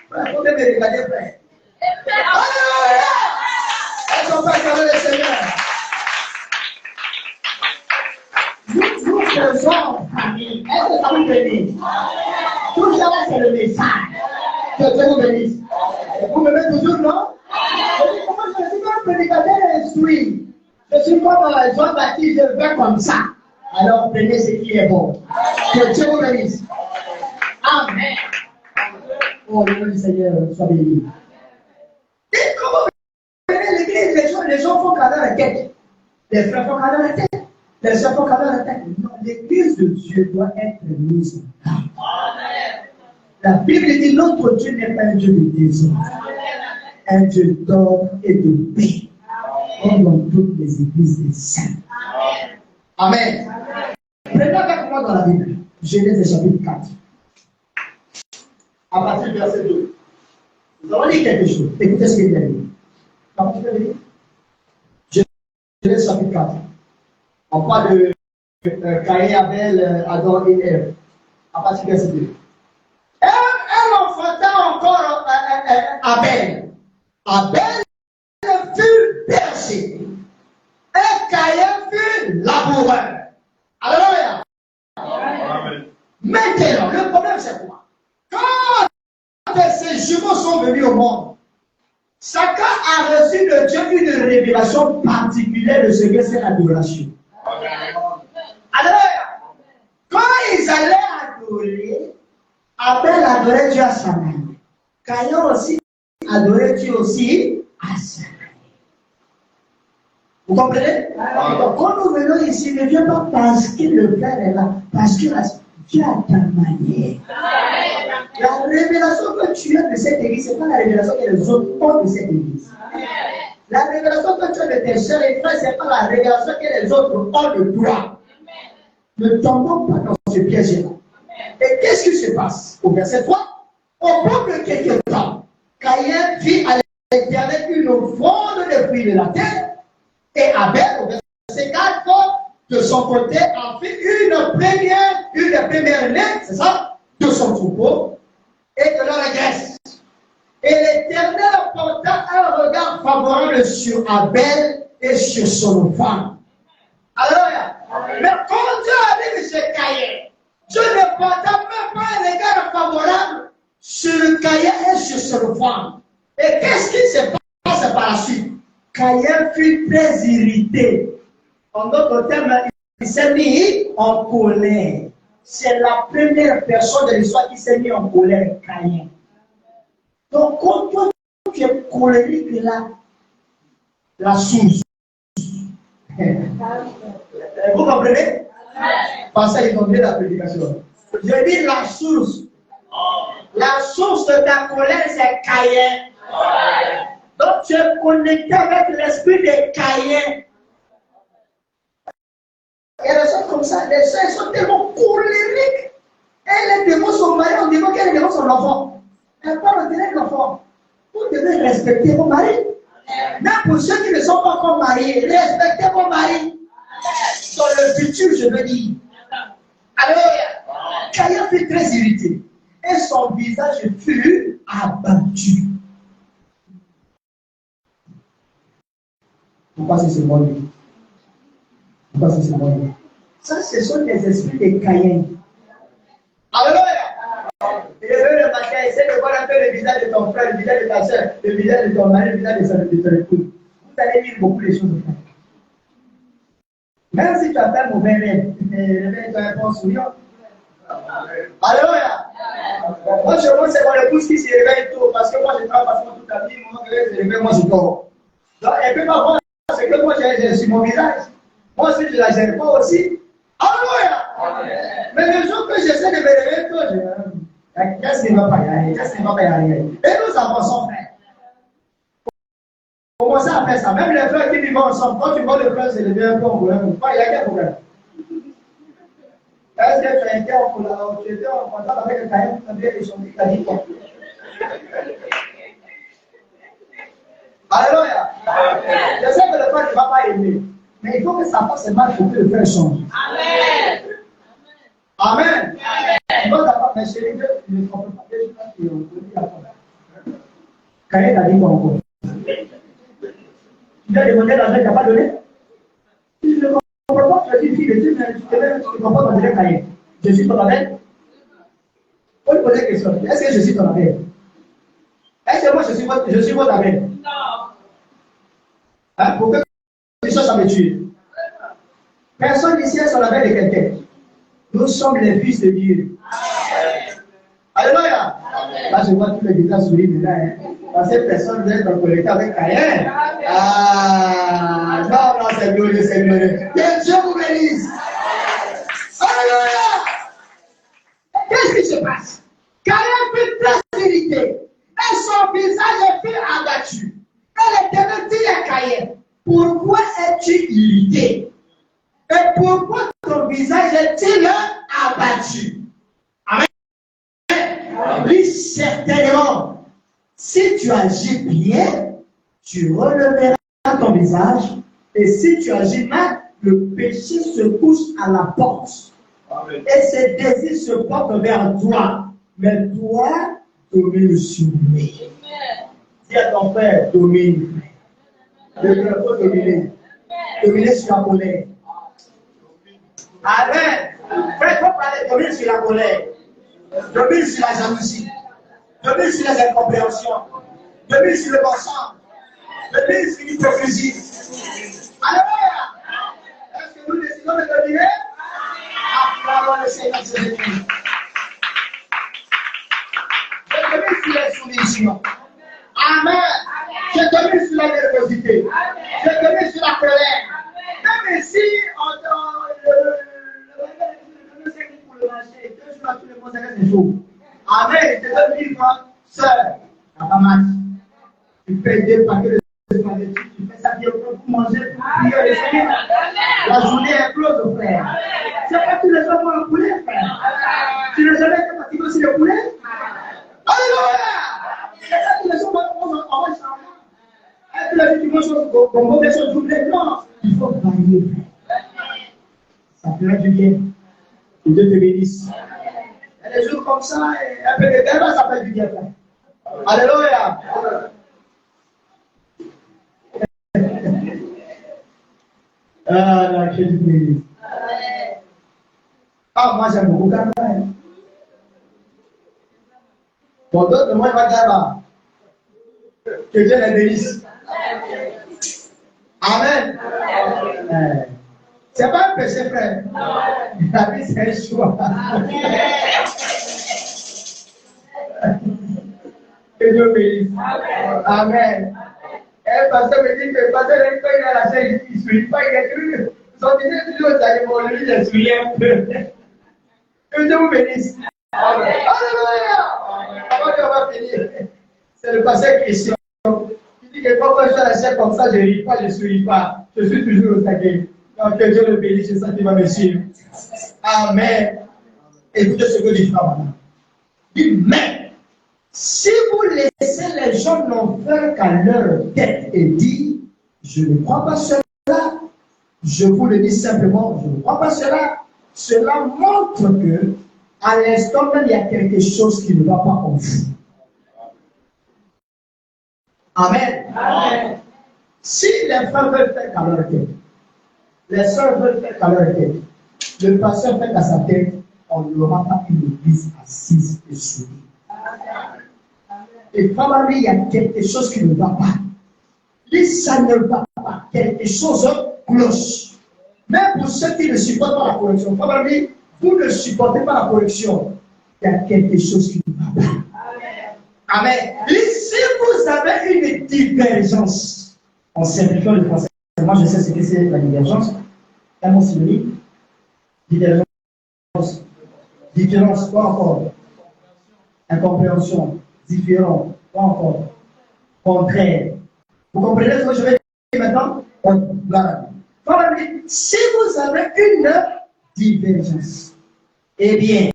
Frère, il faut que me regarder, frère. Alléluia. Est-ce qu'on peut acclamer le Seigneur? Nous faisons famille. Est-ce que ça vous bénit? Tout ça, c'est le message. Que Dieu vous bénisse. Vous me mettez toujours, non? Comment je suis comme prédicateur instruit? Je suis comme Jean-Baptiste, je vais comme ça. Alors prenez ce qui est bon. Que Dieu vous bénisse. Amen. Oh, le nom du Seigneur soit béni. Et comment vous venez l'église, les gens font cadeau la tête. Les frères font cadeau la tête. Les sœurs font cadeau la tête. Non, l'église de Dieu doit être mise en garde. La Bible dit notre Dieu n'est pas un Dieu de désordre, un Dieu d'ordre et de paix, comme dans toutes les églises des saints. Amen. Prenez avec moi dans la Bible, Genèse chapitre 4. à partir du verset 2. Nous allons lire quelque chose. Écoutez ce qu'il vient de dire. Comment tu peux lire? Genèse chapitre 4. On parle de Caïn, Abel, Adam et Ève. À partir du verset 2. Elle enfanta encore Abel. Abel fut berger. Et Caïn fut laboureur. Alléluia. Maintenant, le problème c'est quoi? Quand ces jumeaux sont venus au monde, chacun a reçu de Dieu une révélation particulière de ce que c'est l'adoration. Alléluia. Quand ils allaient adorer, Abel adorait Dieu à sa manière. Caïn aussi adorait Dieu aussi à sa manière. Vous comprenez? Donc, quand nous venons ici, ne viens pas parce que le frère est là, parce que Dieu a ta manière. La révélation que tu as de cette église, ce n'est pas la révélation que les autres ont de cette église. La révélation que tu as de tes chers et frères, ce n'est pas la révélation que les autres ont de toi. Ne tombons pas dans ce piège-là. Et qu'est-ce qui se passe? Au verset 3, au bout de quelques temps, Caïn fit à l'Éternel une offrande de fruits de la terre, et Abel, au verset 4, de son côté, a fait une première née, c'est ça, de son troupeau, et de leur graisse. Et l'Éternel porta un regard favorable sur Abel et sur son offrande. Alléluia. Mais quand Dieu a dit chez Caïn, Dieu ne porta même pas un regard favorable sur Caïn et sur son offrande. Et qu'est-ce qui se passe par la suite? Caïn fut très irrité. En d'autres termes, il s'est mis en colère. C'est la première personne de l'histoire qui s'est mis en colère, Caïn. Donc, quand toi, tu es colérique, la source. Vous comprenez? Pensez à comprendre la prédication. Je dis la source. La source de ta colère, c'est Caïn. Donc, tu es connecté avec l'esprit de Caïn. Il y a des choses comme ça, les gens sont tellement colériques. Et les démons sont mariés, on dit que les démons sont l'enfant. Elle parle de l'enfant. Vous devez respecter vos maris. Même pour ceux qui ne sont pas encore mariés, respectez vos maris. Dans le futur, je veux dire. Alors, Caïn fut très irrité. Et son visage fut abattu. Pourquoi c'est ce mot? Pourquoi c'est ce mot? Ça, ce sont les esprits de Caïn. Alléluia. Et le matin, essaie de voir un peu le visage de ton frère, le visage de ta soeur, le visage de ton mari, le visage de ton épouse. Vous allez lire beaucoup de choses. Même si tu as fait un mauvais rêve, tu as un bon sourire. Alléluia. Moi, c'est mon épouse qui se réveille tôt, parce que moi, je travaille toute la vie, moi, je se réveille, moi, je dors. Donc, elle ne peut pas voir ce que moi, j'ai sur mon visage. Moi aussi, je ne la gère pas aussi. Alléluia. Mais le jour que j'essaie de me réveiller tôt, je dis, qu'est-ce qui ne va pas y aller? Qu'est-ce qui ne va pas y aller? Et nous avançons, frère. Commencez à faire ça. Même les frères qui vivent ensemble, quand tu vois le frère se lever un peu en colère, il y a quel problème? Est-ce que tu as été en colère, tu étais en contact avec le Caïn, tu as bien échangé, tu as dit quoi? Alléluia. Je sais que le frère ne va pas aimer, mais il faut que ça fasse mal pour que le frère change. Amen. Amen. Tu vas d'abord, mes chéris, je ne comprends pas que je suis en colère. Caïn a dit quoi encore? Tu dois demander l'argent, tu n'as pas donné? Tu ne comprends pas, tu as dit fille de Dieu, mais tu ne comprends pas, tu as Caïn. Je suis ton Abel? On lui pose la question. Est-ce que je suis ton Abel? Est-ce que moi je suis votre Abel? Non. Hein? Pourquoi tu cherches à me tuer? Personne ici est son Abel de quelqu'un. Nous sommes les fils de Dieu. Alléluia. Là, je vois tous les visages sourire dedans. Hein? Parce que personne ne veut être connecté avec Caïn. Ah, non, c'est glorieux, c'est glorieux. Que Dieu vous bénisse. Alléluia. Qu'est-ce qui se passe? Caïn fut très irrité. Et son visage fut abattu. Et l'Éternel dit à Caïn, pourquoi es-tu irrité? Et pourquoi ton visage est-il abattu? Amen. Lui cherche Dernièrement, si tu agis bien, tu releveras ton visage. Et si tu agis mal, le péché se couche à la porte. Amen. Et ses désirs se portent vers toi. Mais toi, domine sur lui. Dis à ton frère, domine. Le faut dominer. Dominer sur la colère. Amen. Frère, il faut parler, domine sur la colère. Domine sur la jalousie. Domine sur les incompréhensions. Domine sur le mensonge. Domine sur l'hypocrisie. Alléluia. Est-ce que nous décidons de dominer? Acclamons le Seigneur Jésus. Je domine sur les soumissions. Amen. Je domine sur la nervosité. Je domine sur la colère. Même si le sait pour le marché, 2 jours à tous les mois, ça reste des jours. Amen. Je te donne 1000 francs, sœur, à ma match. Tu payes 2 paquets de spaghettis, tu fais ça bien pour manger, pour prier le Seigneur. La journée est close, frère. C'est pas tous les jours pour le poulet, frère. Tu n'as jamais été fatigué aussi le poulet? Alléluia! C'est ça tous les jours on mange ça. Et puis la vie, tu manges bonbon, des choses doublées. Non, il faut varier, frère. Ça fait du bien. Que Dieu te bénisse. Et des jours comme ça, un peu de débat, ça fait du bien, frère. Alléluia! Ah, là, que Dieu te bénisse. Ah, moi j'aime beaucoup Gaba. Pour d'autres, moi je vais Gaba. Que Dieu les bénisse. Amen. C'est pas un péché, frère. La vie, c'est un choix. Que Dieu bénisse. Amen. Et le pasteur me dit que le pasteur, quand il a la chaîne, il ne sourit pas, il est toujours. Son disait toujours aux animaux, lui, il sourit un peu. Que Dieu vous bénisse. Alléluia. Avant qu'on va finir, c'est le pasteur Christian. Il dit que quand je fais la chaîne comme ça, je ne ris pas, je ne souris pas. Je suis toujours au taquet. Donc que Dieu le bénisse, c'est ça qui va me suivre. Amen. Écoutez ce que dit Frère maintenant. Il dit, mais si vous laissez les gens n'en faire qu'à leur tête et dire, je ne crois pas cela, je vous le dis simplement, je ne crois pas cela, cela montre que à l'instant même, il y a quelque chose qui ne va pas en vous. Amen. Amen. Si les frères veulent faire qu'à leur tête, les sœurs veulent faire qu'à leur tête, le pasteur fait qu'à sa tête, on n'aura pas une église assise et soudée. Et probablement, il y a quelque chose qui ne va pas. Si ça ne va pas, quelque chose cloche. Même pour ceux qui ne supportent pas la correction, probablement, vous ne supportez pas la correction. Il y a quelque chose qui ne va pas. Amen. Et si vous avez une divergence, en simplifiant le français, moi je sais ce que c'est la divergence. Un mot synonyme. Divergence. Différence, quoi encore? Incompréhension. Différent, quoi encore? Contraire. Vous comprenez ce que je vais dire maintenant? Voilà. Si vous avez une divergence, eh bien,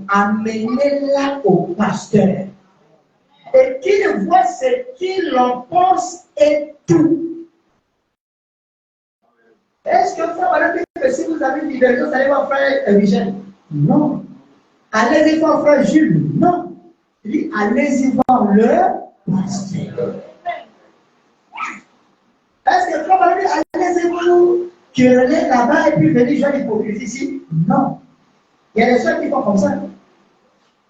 amenez-la au pasteur. Et qu'il voit ce qu'il en pense et tout. Est-ce que frère, que si vous avez une divergence, allez voir frère Michel? Non. Allez-y voir frère Jules? Non. Il dit, allez-y voir le pasteur. Est-ce que frère, allez-y vous quereller là-bas et puis venir jouer l'hypocrisie ici? Non. Il y a des gens qui font comme ça.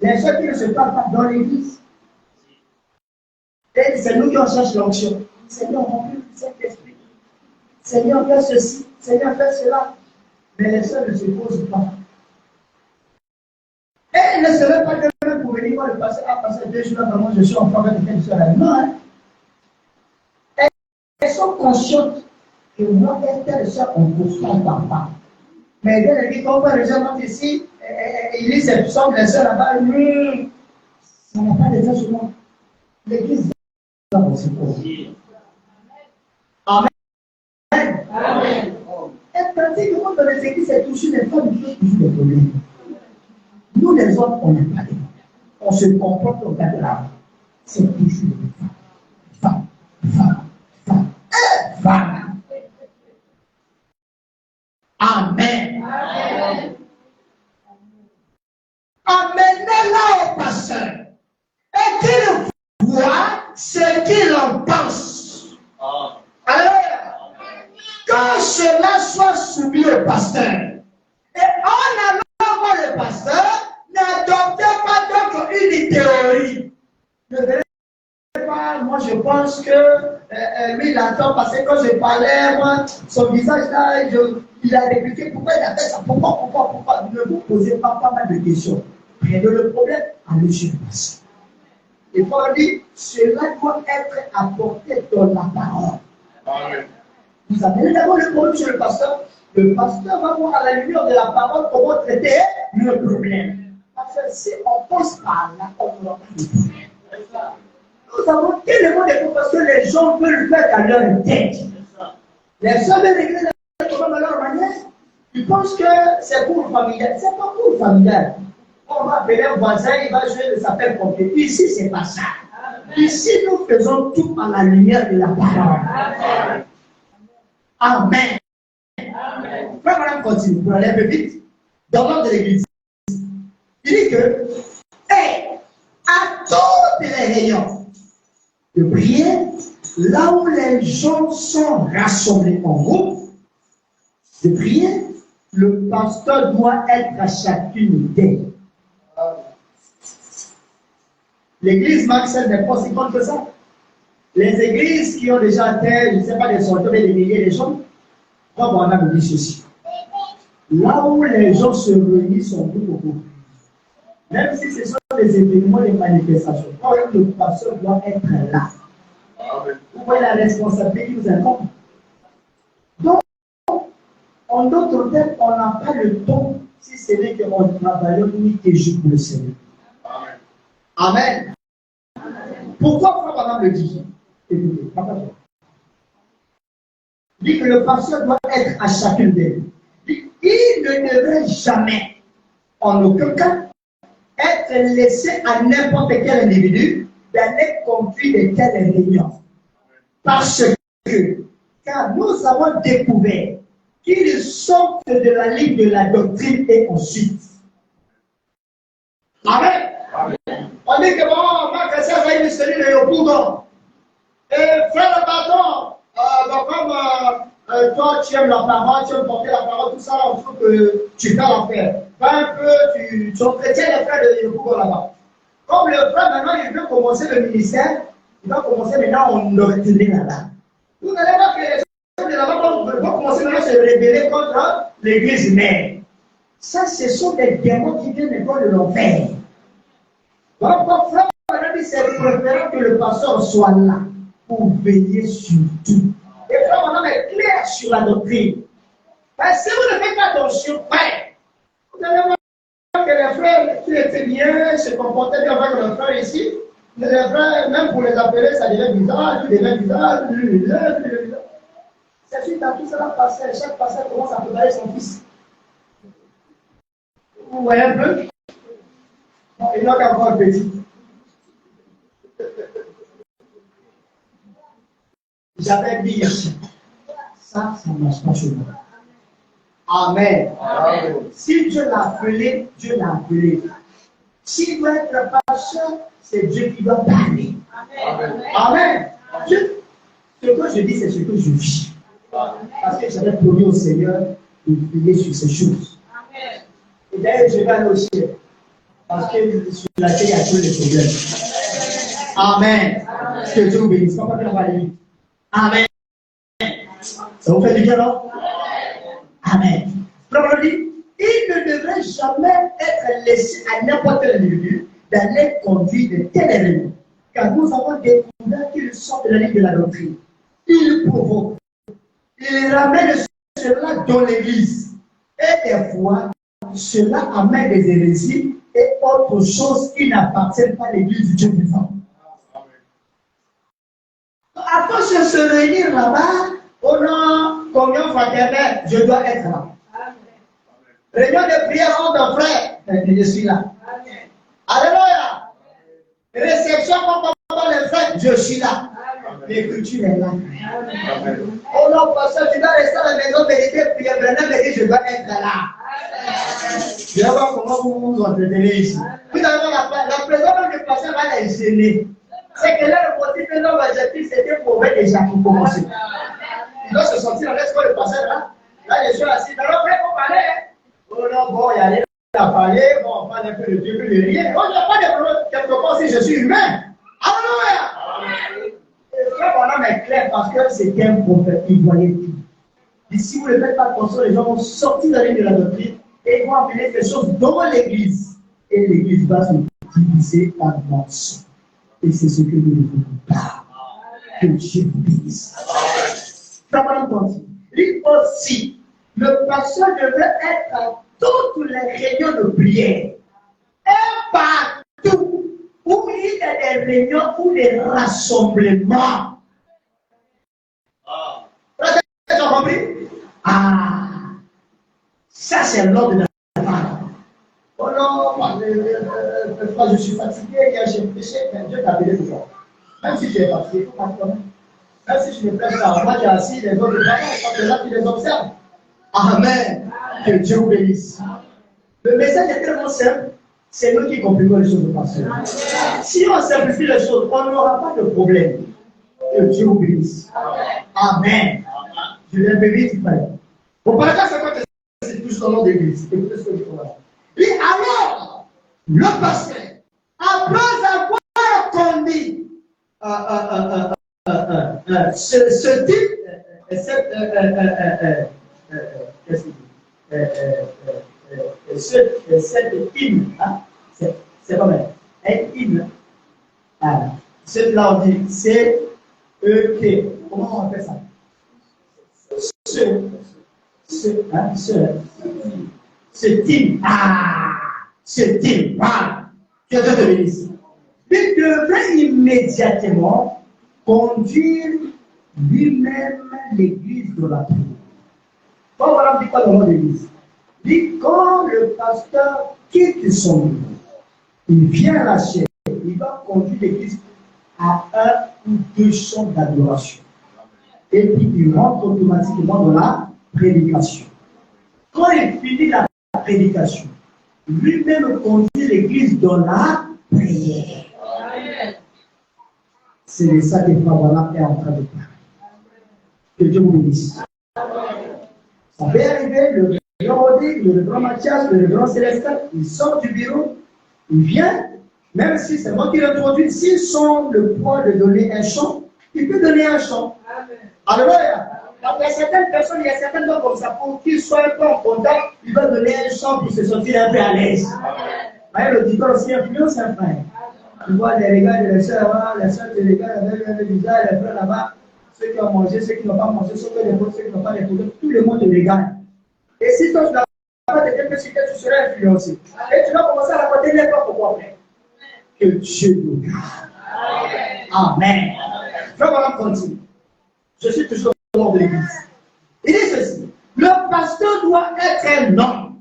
Il y a des gens qui ne se parlent pas dans l'église. Et c'est nous qui on cherche l'onction. Seigneur, remplis le Saint-Esprit. Seigneur, fais ceci. Seigneur, fais cela. Mais les sœurs ne se posent pas. Et elles ne se lèvent pas demain pour venir voir le pasteur. Ah, pasteur, 2 jours avant moi, je suis en faveur de telle soeur. Non, hein. Elles sont conscientes que moi et telle soeur, on ne pose pas papa. Mais dès que quand les gens montent ici, ils lisent ces psaumes, les sœurs là-bas, ça n'a pas d'effet sur moi. L'église va aussi pour vous. Amen. Amen. Et pratiquement dans les églises, c'est toujours les femmes qui ont toujours des problèmes. Nous, les hommes, on n'a pas de problème. on se comporte au cadre. C'est toujours femme, femme, femme, femme. Amen. Amen. Amenez-la au pasteur et qu'il voit ce qu'il en pense. Alors, que cela soit soumis au pasteur. Et en allant voir le pasteur, n'adoptez pas d'autre une théorie. Ne verrez pas, moi je pense que lui il attend parce que quand je parlais, moi, son visage là, il a répliqué pourquoi il a fait ça, pourquoi. Ne vous posez pas mal de questions. Prenez le problème, allez chez le pasteur. Il faut dire, cela doit être apporté dans la parole. Amen. Vous amenez d'abord le problème chez le pasteur. Le pasteur va voir à la lumière de la parole comment traiter le problème. Parce que si on pense par là, on n'aura pas de problème. Nous avons tellement de choses parce que les gens veulent faire à leur tête. Les gens veulent régler les problèmes à leur manière. Ils pensent que c'est pour le familial. C'est pas pour le familial. On va appeler un voisin, il va jouer de s'appel pompier. Ici, c'est pas ça. Ici, nous faisons tout à la lumière de la parole. Amen. Frère, madame, continue. Pour aller un peu vite. Dans l'ordre de l'église, il dit que, à toutes les réunions de prière, là où les gens sont rassemblés en groupe de prière, le pasteur doit être à chacune d'elles. L'église Maxel n'est pas si grande que ça. Les églises qui ont déjà atteint, je ne sais pas, des centaines, des milliers de gens, on a dit ceci. Là où les gens se réunissent en groupe, même si ce sont des événements, des manifestations, quand même le pasteur doit être là. Vous voyez la responsabilité qui nous incombe. Donc, en d'autres termes, on n'a pas le temps si ce n'est qu'on travaille nuit et jour pour le Seigneur. Amen. Pourquoi Frère Branham le dit? Écoutez, papa. Il dit que le pasteur doit être à chacune d'elles. Il ne devrait jamais, en aucun cas, être laissé à n'importe quel individu d'aller conduire de telles réunions. Parce que, car nous avons découvert qu'ils sortent de la ligne de la doctrine et ensuite. Amen. Amen. On dit que bon, ma question va être celui de Yopougon. Et frère Bâton, comme toi tu aimes la parole, tu aimes porter la parole, tout ça, il faut que tu parles en faire. Va un peu, tu entretiens les frères de Yopougon là-bas. Comme le frère maintenant il veut commencer le ministère, il va commencer maintenant en retourner là-bas. Vous n'allez pas que les gens de là-bas vont commencer maintenant à se rébeller contre l'église mère. Ça, ce sont des démons qui viennent de l'enfer. Donc, mon frère, c'est préférable que le pasteur soit là pour veiller sur tout. Et frère, on est clair sur la doctrine. Parce que si vous ne faites pas attention, vous allez voir que les frères qui étaient bien, se comportaient bien avec les frères ici, les frères, même pour les appeler, ça devient bizarre, lui devient bizarre, lui bizarre. C'est suite à tout cela passé, chaque pasteur commence à préparer son fils. Vous voyez un peu? Il n'a qu'à voir petit. J'avais dit ça ne marche pas chez moi. Amen. Amen. Si Dieu l'a appelé, Dieu l'a appelé. S'il doit être pasteur, c'est Dieu qui doit parler. Amen. Amen. Dieu, ce que je dis, c'est ce que je vis. Parce que j'avais promis au Seigneur de prier sur ces choses. Amen. Et d'ailleurs, je vais aller au ciel. Parce que sur la terre, il y a tous les problèmes. Amen. Amen. Que Dieu vous bénisse. Papa, on va aller. Amen. Ça vous fait du bien, non? Amen. Donc, dit, il ne devrait jamais être laissé à n'importe quel individu d'aller conduire de telles réunions. Car nous avons découvert qu'ils sortent de la ligne de la doctrine. Ils provoquent. Ils ramènent cela dans l'église. Et des fois, cela amène des hérésies et autre chose qui n'appartiennent pas à l'église du Dieu vivant. À force de se réunir là-bas, au nom communion fraternelle, je dois être là. Réunion de prière entre frères, je suis là. Alléluia. Réception, comme les frères, je suis là. L'écriture est là. Oh non, pasteur, tu dois rester à la maison, méditer, prier. Maintenant, me dit, je dois être là. Je vais voir comment vous vous entretenez ici. Vous allez voir la présence du pasteur va les gêner. C'est que là, le motif de l'homme adjectif, c'était mauvais déjà pour commencer. Il doit se sentir, laisse pas le pasteur là. Là, je suis assis. Alors, il faut parler. Oh non, bon, il y a rien à parler. Bon, on parle un peu de Dieu, de rien. Oh, il n'y a pas de problème. Quelque part, si je suis humain. Alléluia. Frère Branham est clair parce que c'était un prophète, il voyait tout. Et si vous ne faites pas attention, les gens vont sortir de la ligne de la doctrine et vont appeler ces choses dans l'église. Et l'église va se diviser en morceaux. Et c'est ce que nous ne voulons pas. Que Dieu vous bénisse. Frère Branham continue. Lui aussi, le pasteur devait être à toutes les réunions de prière. Et partout où il y a des réunions ou des rassemblements. Tu as compris? Ah, ça c'est l'ordre de la parole. Oh non, je suis fatigué, hier j'ai prêché, mais Dieu t'a appelé toujours. Même si tu es fatigué, il ne faut pas te connaître. Même si tu ne prêches pas, moi tu es assis, les autres ne parlent pas, là tu les observes. Amen. Que Dieu vous bénisse. Le message est tellement simple, c'est nous qui compliquons les choses de pasteur. Si on simplifie les choses, on n'aura pas de problème. Que Dieu vous bénisse. Amen. Je l'ai béni, tu frère. Bon, par exemple, c'est quoi que c'est tout son nom d'église. Écoutez ce que je dis là. Et alors, le pasteur, après avoir conduit ce type, cette hymne, hein, c'est pas mal. Un hymne. Là on dit c'est comment on appelle ça? Ce type. Ce type. Voilà. Que Dieu te bénisse. Il devrait immédiatement conduire lui-même l'église de la prière. Quand on dit quoi dans notre église? Dit quand le pasteur quitte son lieu, il vient à la chair, il va conduire l'église à un ou deux chants d'adoration. Et puis il rentre automatiquement dans la prédication. Quand il finit la prédication, lui-même conduit l'église dans la prière. C'est de ça que Frère Branham est en train de parler. Que Dieu vous bénisse. Ça va arriver, le grand Rodic, le grand Mathias, le grand Célestin, ils sortent du bureau, ils viennent, même si c'est moi qui l'introduis, s'ils sont le point de donner un chant, il peut donner un chant. Alléluia. Il y a certaines personnes, il y a certains gens comme ça, pour qu'ils soient un peu en contact, ils veulent donner un chant pour se sentir un peu à l'aise. L'auditeur aussi influence un frère. Tu vois les regards de les soeurs, les soeurs te regardent avec le visage, les frères là-bas, ceux qui ont mangé, ceux qui n'ont pas mangé, ceux qui n'ont pas les produits, tout le monde te regarde. Et si toi tu n'as pas de quelque chose, tu seras influencé. Et tu vas commencer à raconter les plans pour quoi faire. Que Dieu nous garde. Amen. Je vais continuer. Je suis toujours au nom de l'église. Il dit ceci. Le pasteur doit être un homme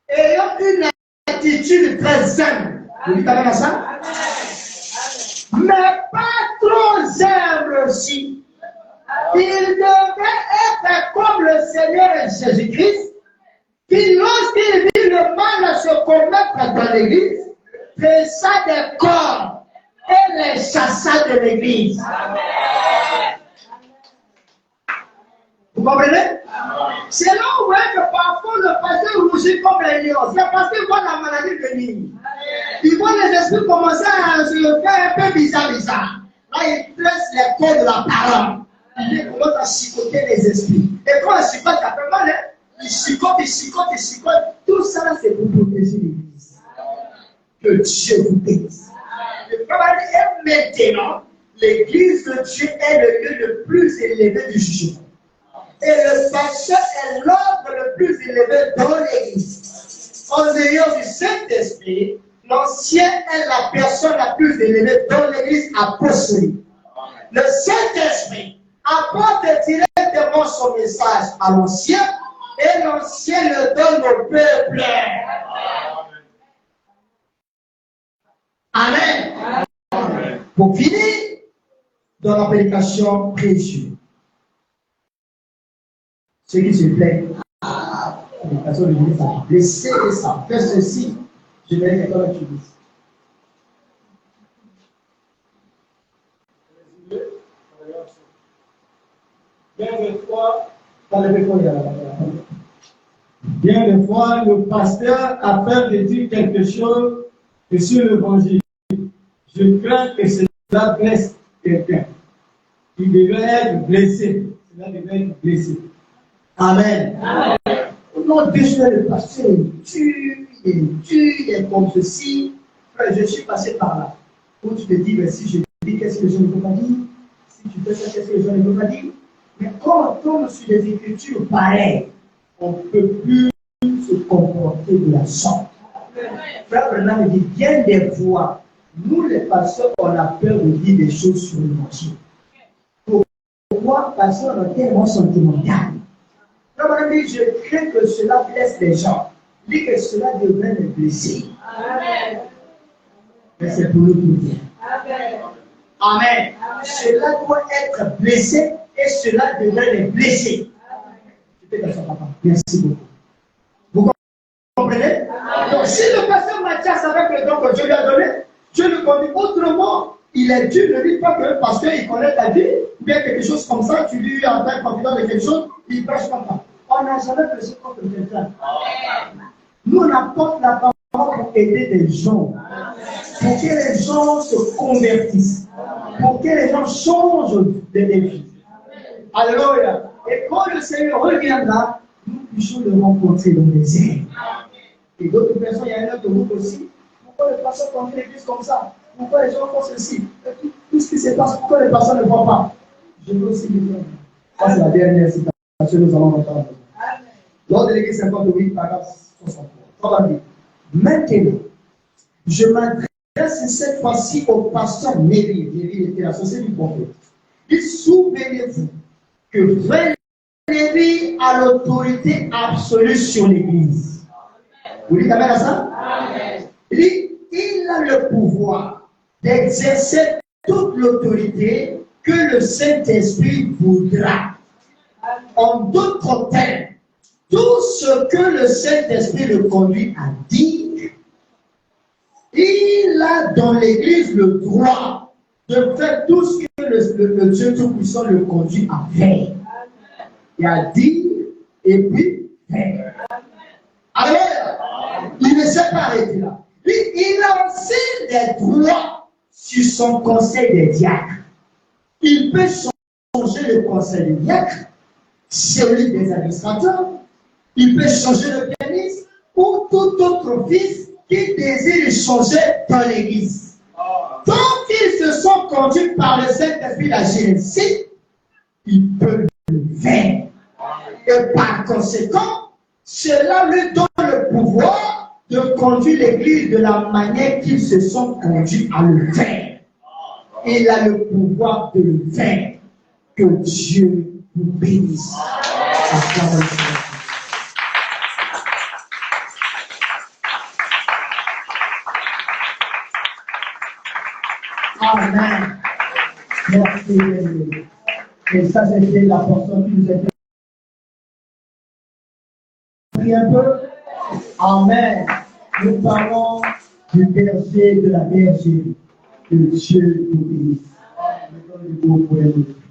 ayant une attitude très humble. Vous dites avec ça? Mais pas trop humble aussi. Il devait être comme le Seigneur Jésus-Christ, qui lorsqu'il vit le mal se commettre dans l'église, pressa des corps et les chassa de l'église. Vous comprenez? C'est là où que parfois le pasteur rougit comme un lion. C'est parce qu'il voit la maladie venir. Il voit les esprits commencer à se faire un peu bizarre. Là, il presse les corps de la parole. Il commence à chicoter les esprits. Et quand il chicote, ça fait mal. Il chicote. Tout ça, c'est pour protéger l'église. Que Dieu vous bénisse. Et maintenant, l'église de Dieu est le lieu le plus élevé du jugement. Et le pasteur est l'ordre le plus élevé dans l'église. En ayant du Saint-Esprit, l'ancien est la personne la plus élevée dans l'église apostolique. Le Saint-Esprit apporte directement son message à l'ancien et l'ancien le donne au peuple. Amen. Pour finir, dans la prédication précieux, ceux qui se plaignent, les personnes de l'Église, ça blessé et ça fait ceci, je vais que toi tu dis. Bien des fois, le pasteur a peur de dire quelque chose sur l'évangile. Je crains que cela blesse quelqu'un. Il devait être blessé. Cela devait être blessé. Amen. Amen. Non, déjà le pasteur est dur, il est comme ceci. Frère, je suis passé par là. Où tu te dis, mais si je dis, qu'est-ce que les gens ne peuvent pas dire? Si tu fais ça, qu'est-ce que les gens ne peuvent pas dire? Mais quand on tombe sur des écritures pareilles, on ne peut plus se comporter de la sorte. Frère Bernard me dit, bien des fois, nous les pasteurs, on a peur de dire des choses sur l'évangile. Pourquoi? Parce qu'on est tellement sentimental. Frère Bernard me dit, je crains que cela blesse les gens. Il dit que cela devrait les blesser. Amen. Mais c'est pour le bien. Amen. Amen. Amen. Cela doit être blessé et cela devrait les blesser. Merci beaucoup. Vous comprenez? Donc, si le pasteur Mathias, avec le don que Dieu lui a donné, Dieu le conduit autrement, il est Dieu, ne dit pas que parce qu'il connaît ta vie, ou bien quelque chose comme ça, tu lui en tant confident de quelque chose, il prêche comme ça. On n'a jamais prêché contre quelqu'un. Nous, on apporte la parole pour aider les gens, pour que les gens se convertissent, pour que les gens changent de vie. Alléluia. Et quand le Seigneur reviendra, nous puissions le rencontrer dans les airs. Et d'autres personnes, il y a un autre groupe aussi. Pourquoi les personnes conduisent l'église comme ça? Pourquoi les gens font ceci? Tout ce qui se passe, pourquoi les personnes ne voient pas? Je veux aussi le faire. Ça, c'est la dernière citation que nous allons entendre. Lors de l'église 58, paragraphe 63. Maintenant, je m'adresse cette fois-ci au pasteur Névi. Névi était l'associé du prophète. Et souvenez-vous que vrai Lévi a l'autorité absolue sur l'église. Vous dites amen à ça? Amen. Il a le pouvoir d'exercer toute l'autorité que le Saint-Esprit voudra. En d'autres termes, tout ce que le Saint-Esprit le conduit à dire, il a dans l'église le droit de faire tout ce que le Dieu Tout-Puissant le conduit à faire. Et à dire, et puis faire. Alors, il ne s'est pas arrêté là. Il a aussi des droits sur son conseil des diacres. Il peut changer le conseil des diacres, celui des administrateurs, il peut changer le pianiste ou tout autre office qui désire changer dans l'église. Tant qu'ils se sont conduits par le Saint-Esprit d'agir ainsi, ils peuvent le faire. Et par conséquent, cela lui donne le pouvoir de conduire l'église de la manière qu'ils se sont conduits à le faire. Il a le pouvoir de le faire. Que Dieu vous bénisse. Amen. Merci. Et ça, c'était la portion qui nous était. Prie un peu. Amen. Nous parlons du berger de la bergerie. Que Dieu vous bénisse.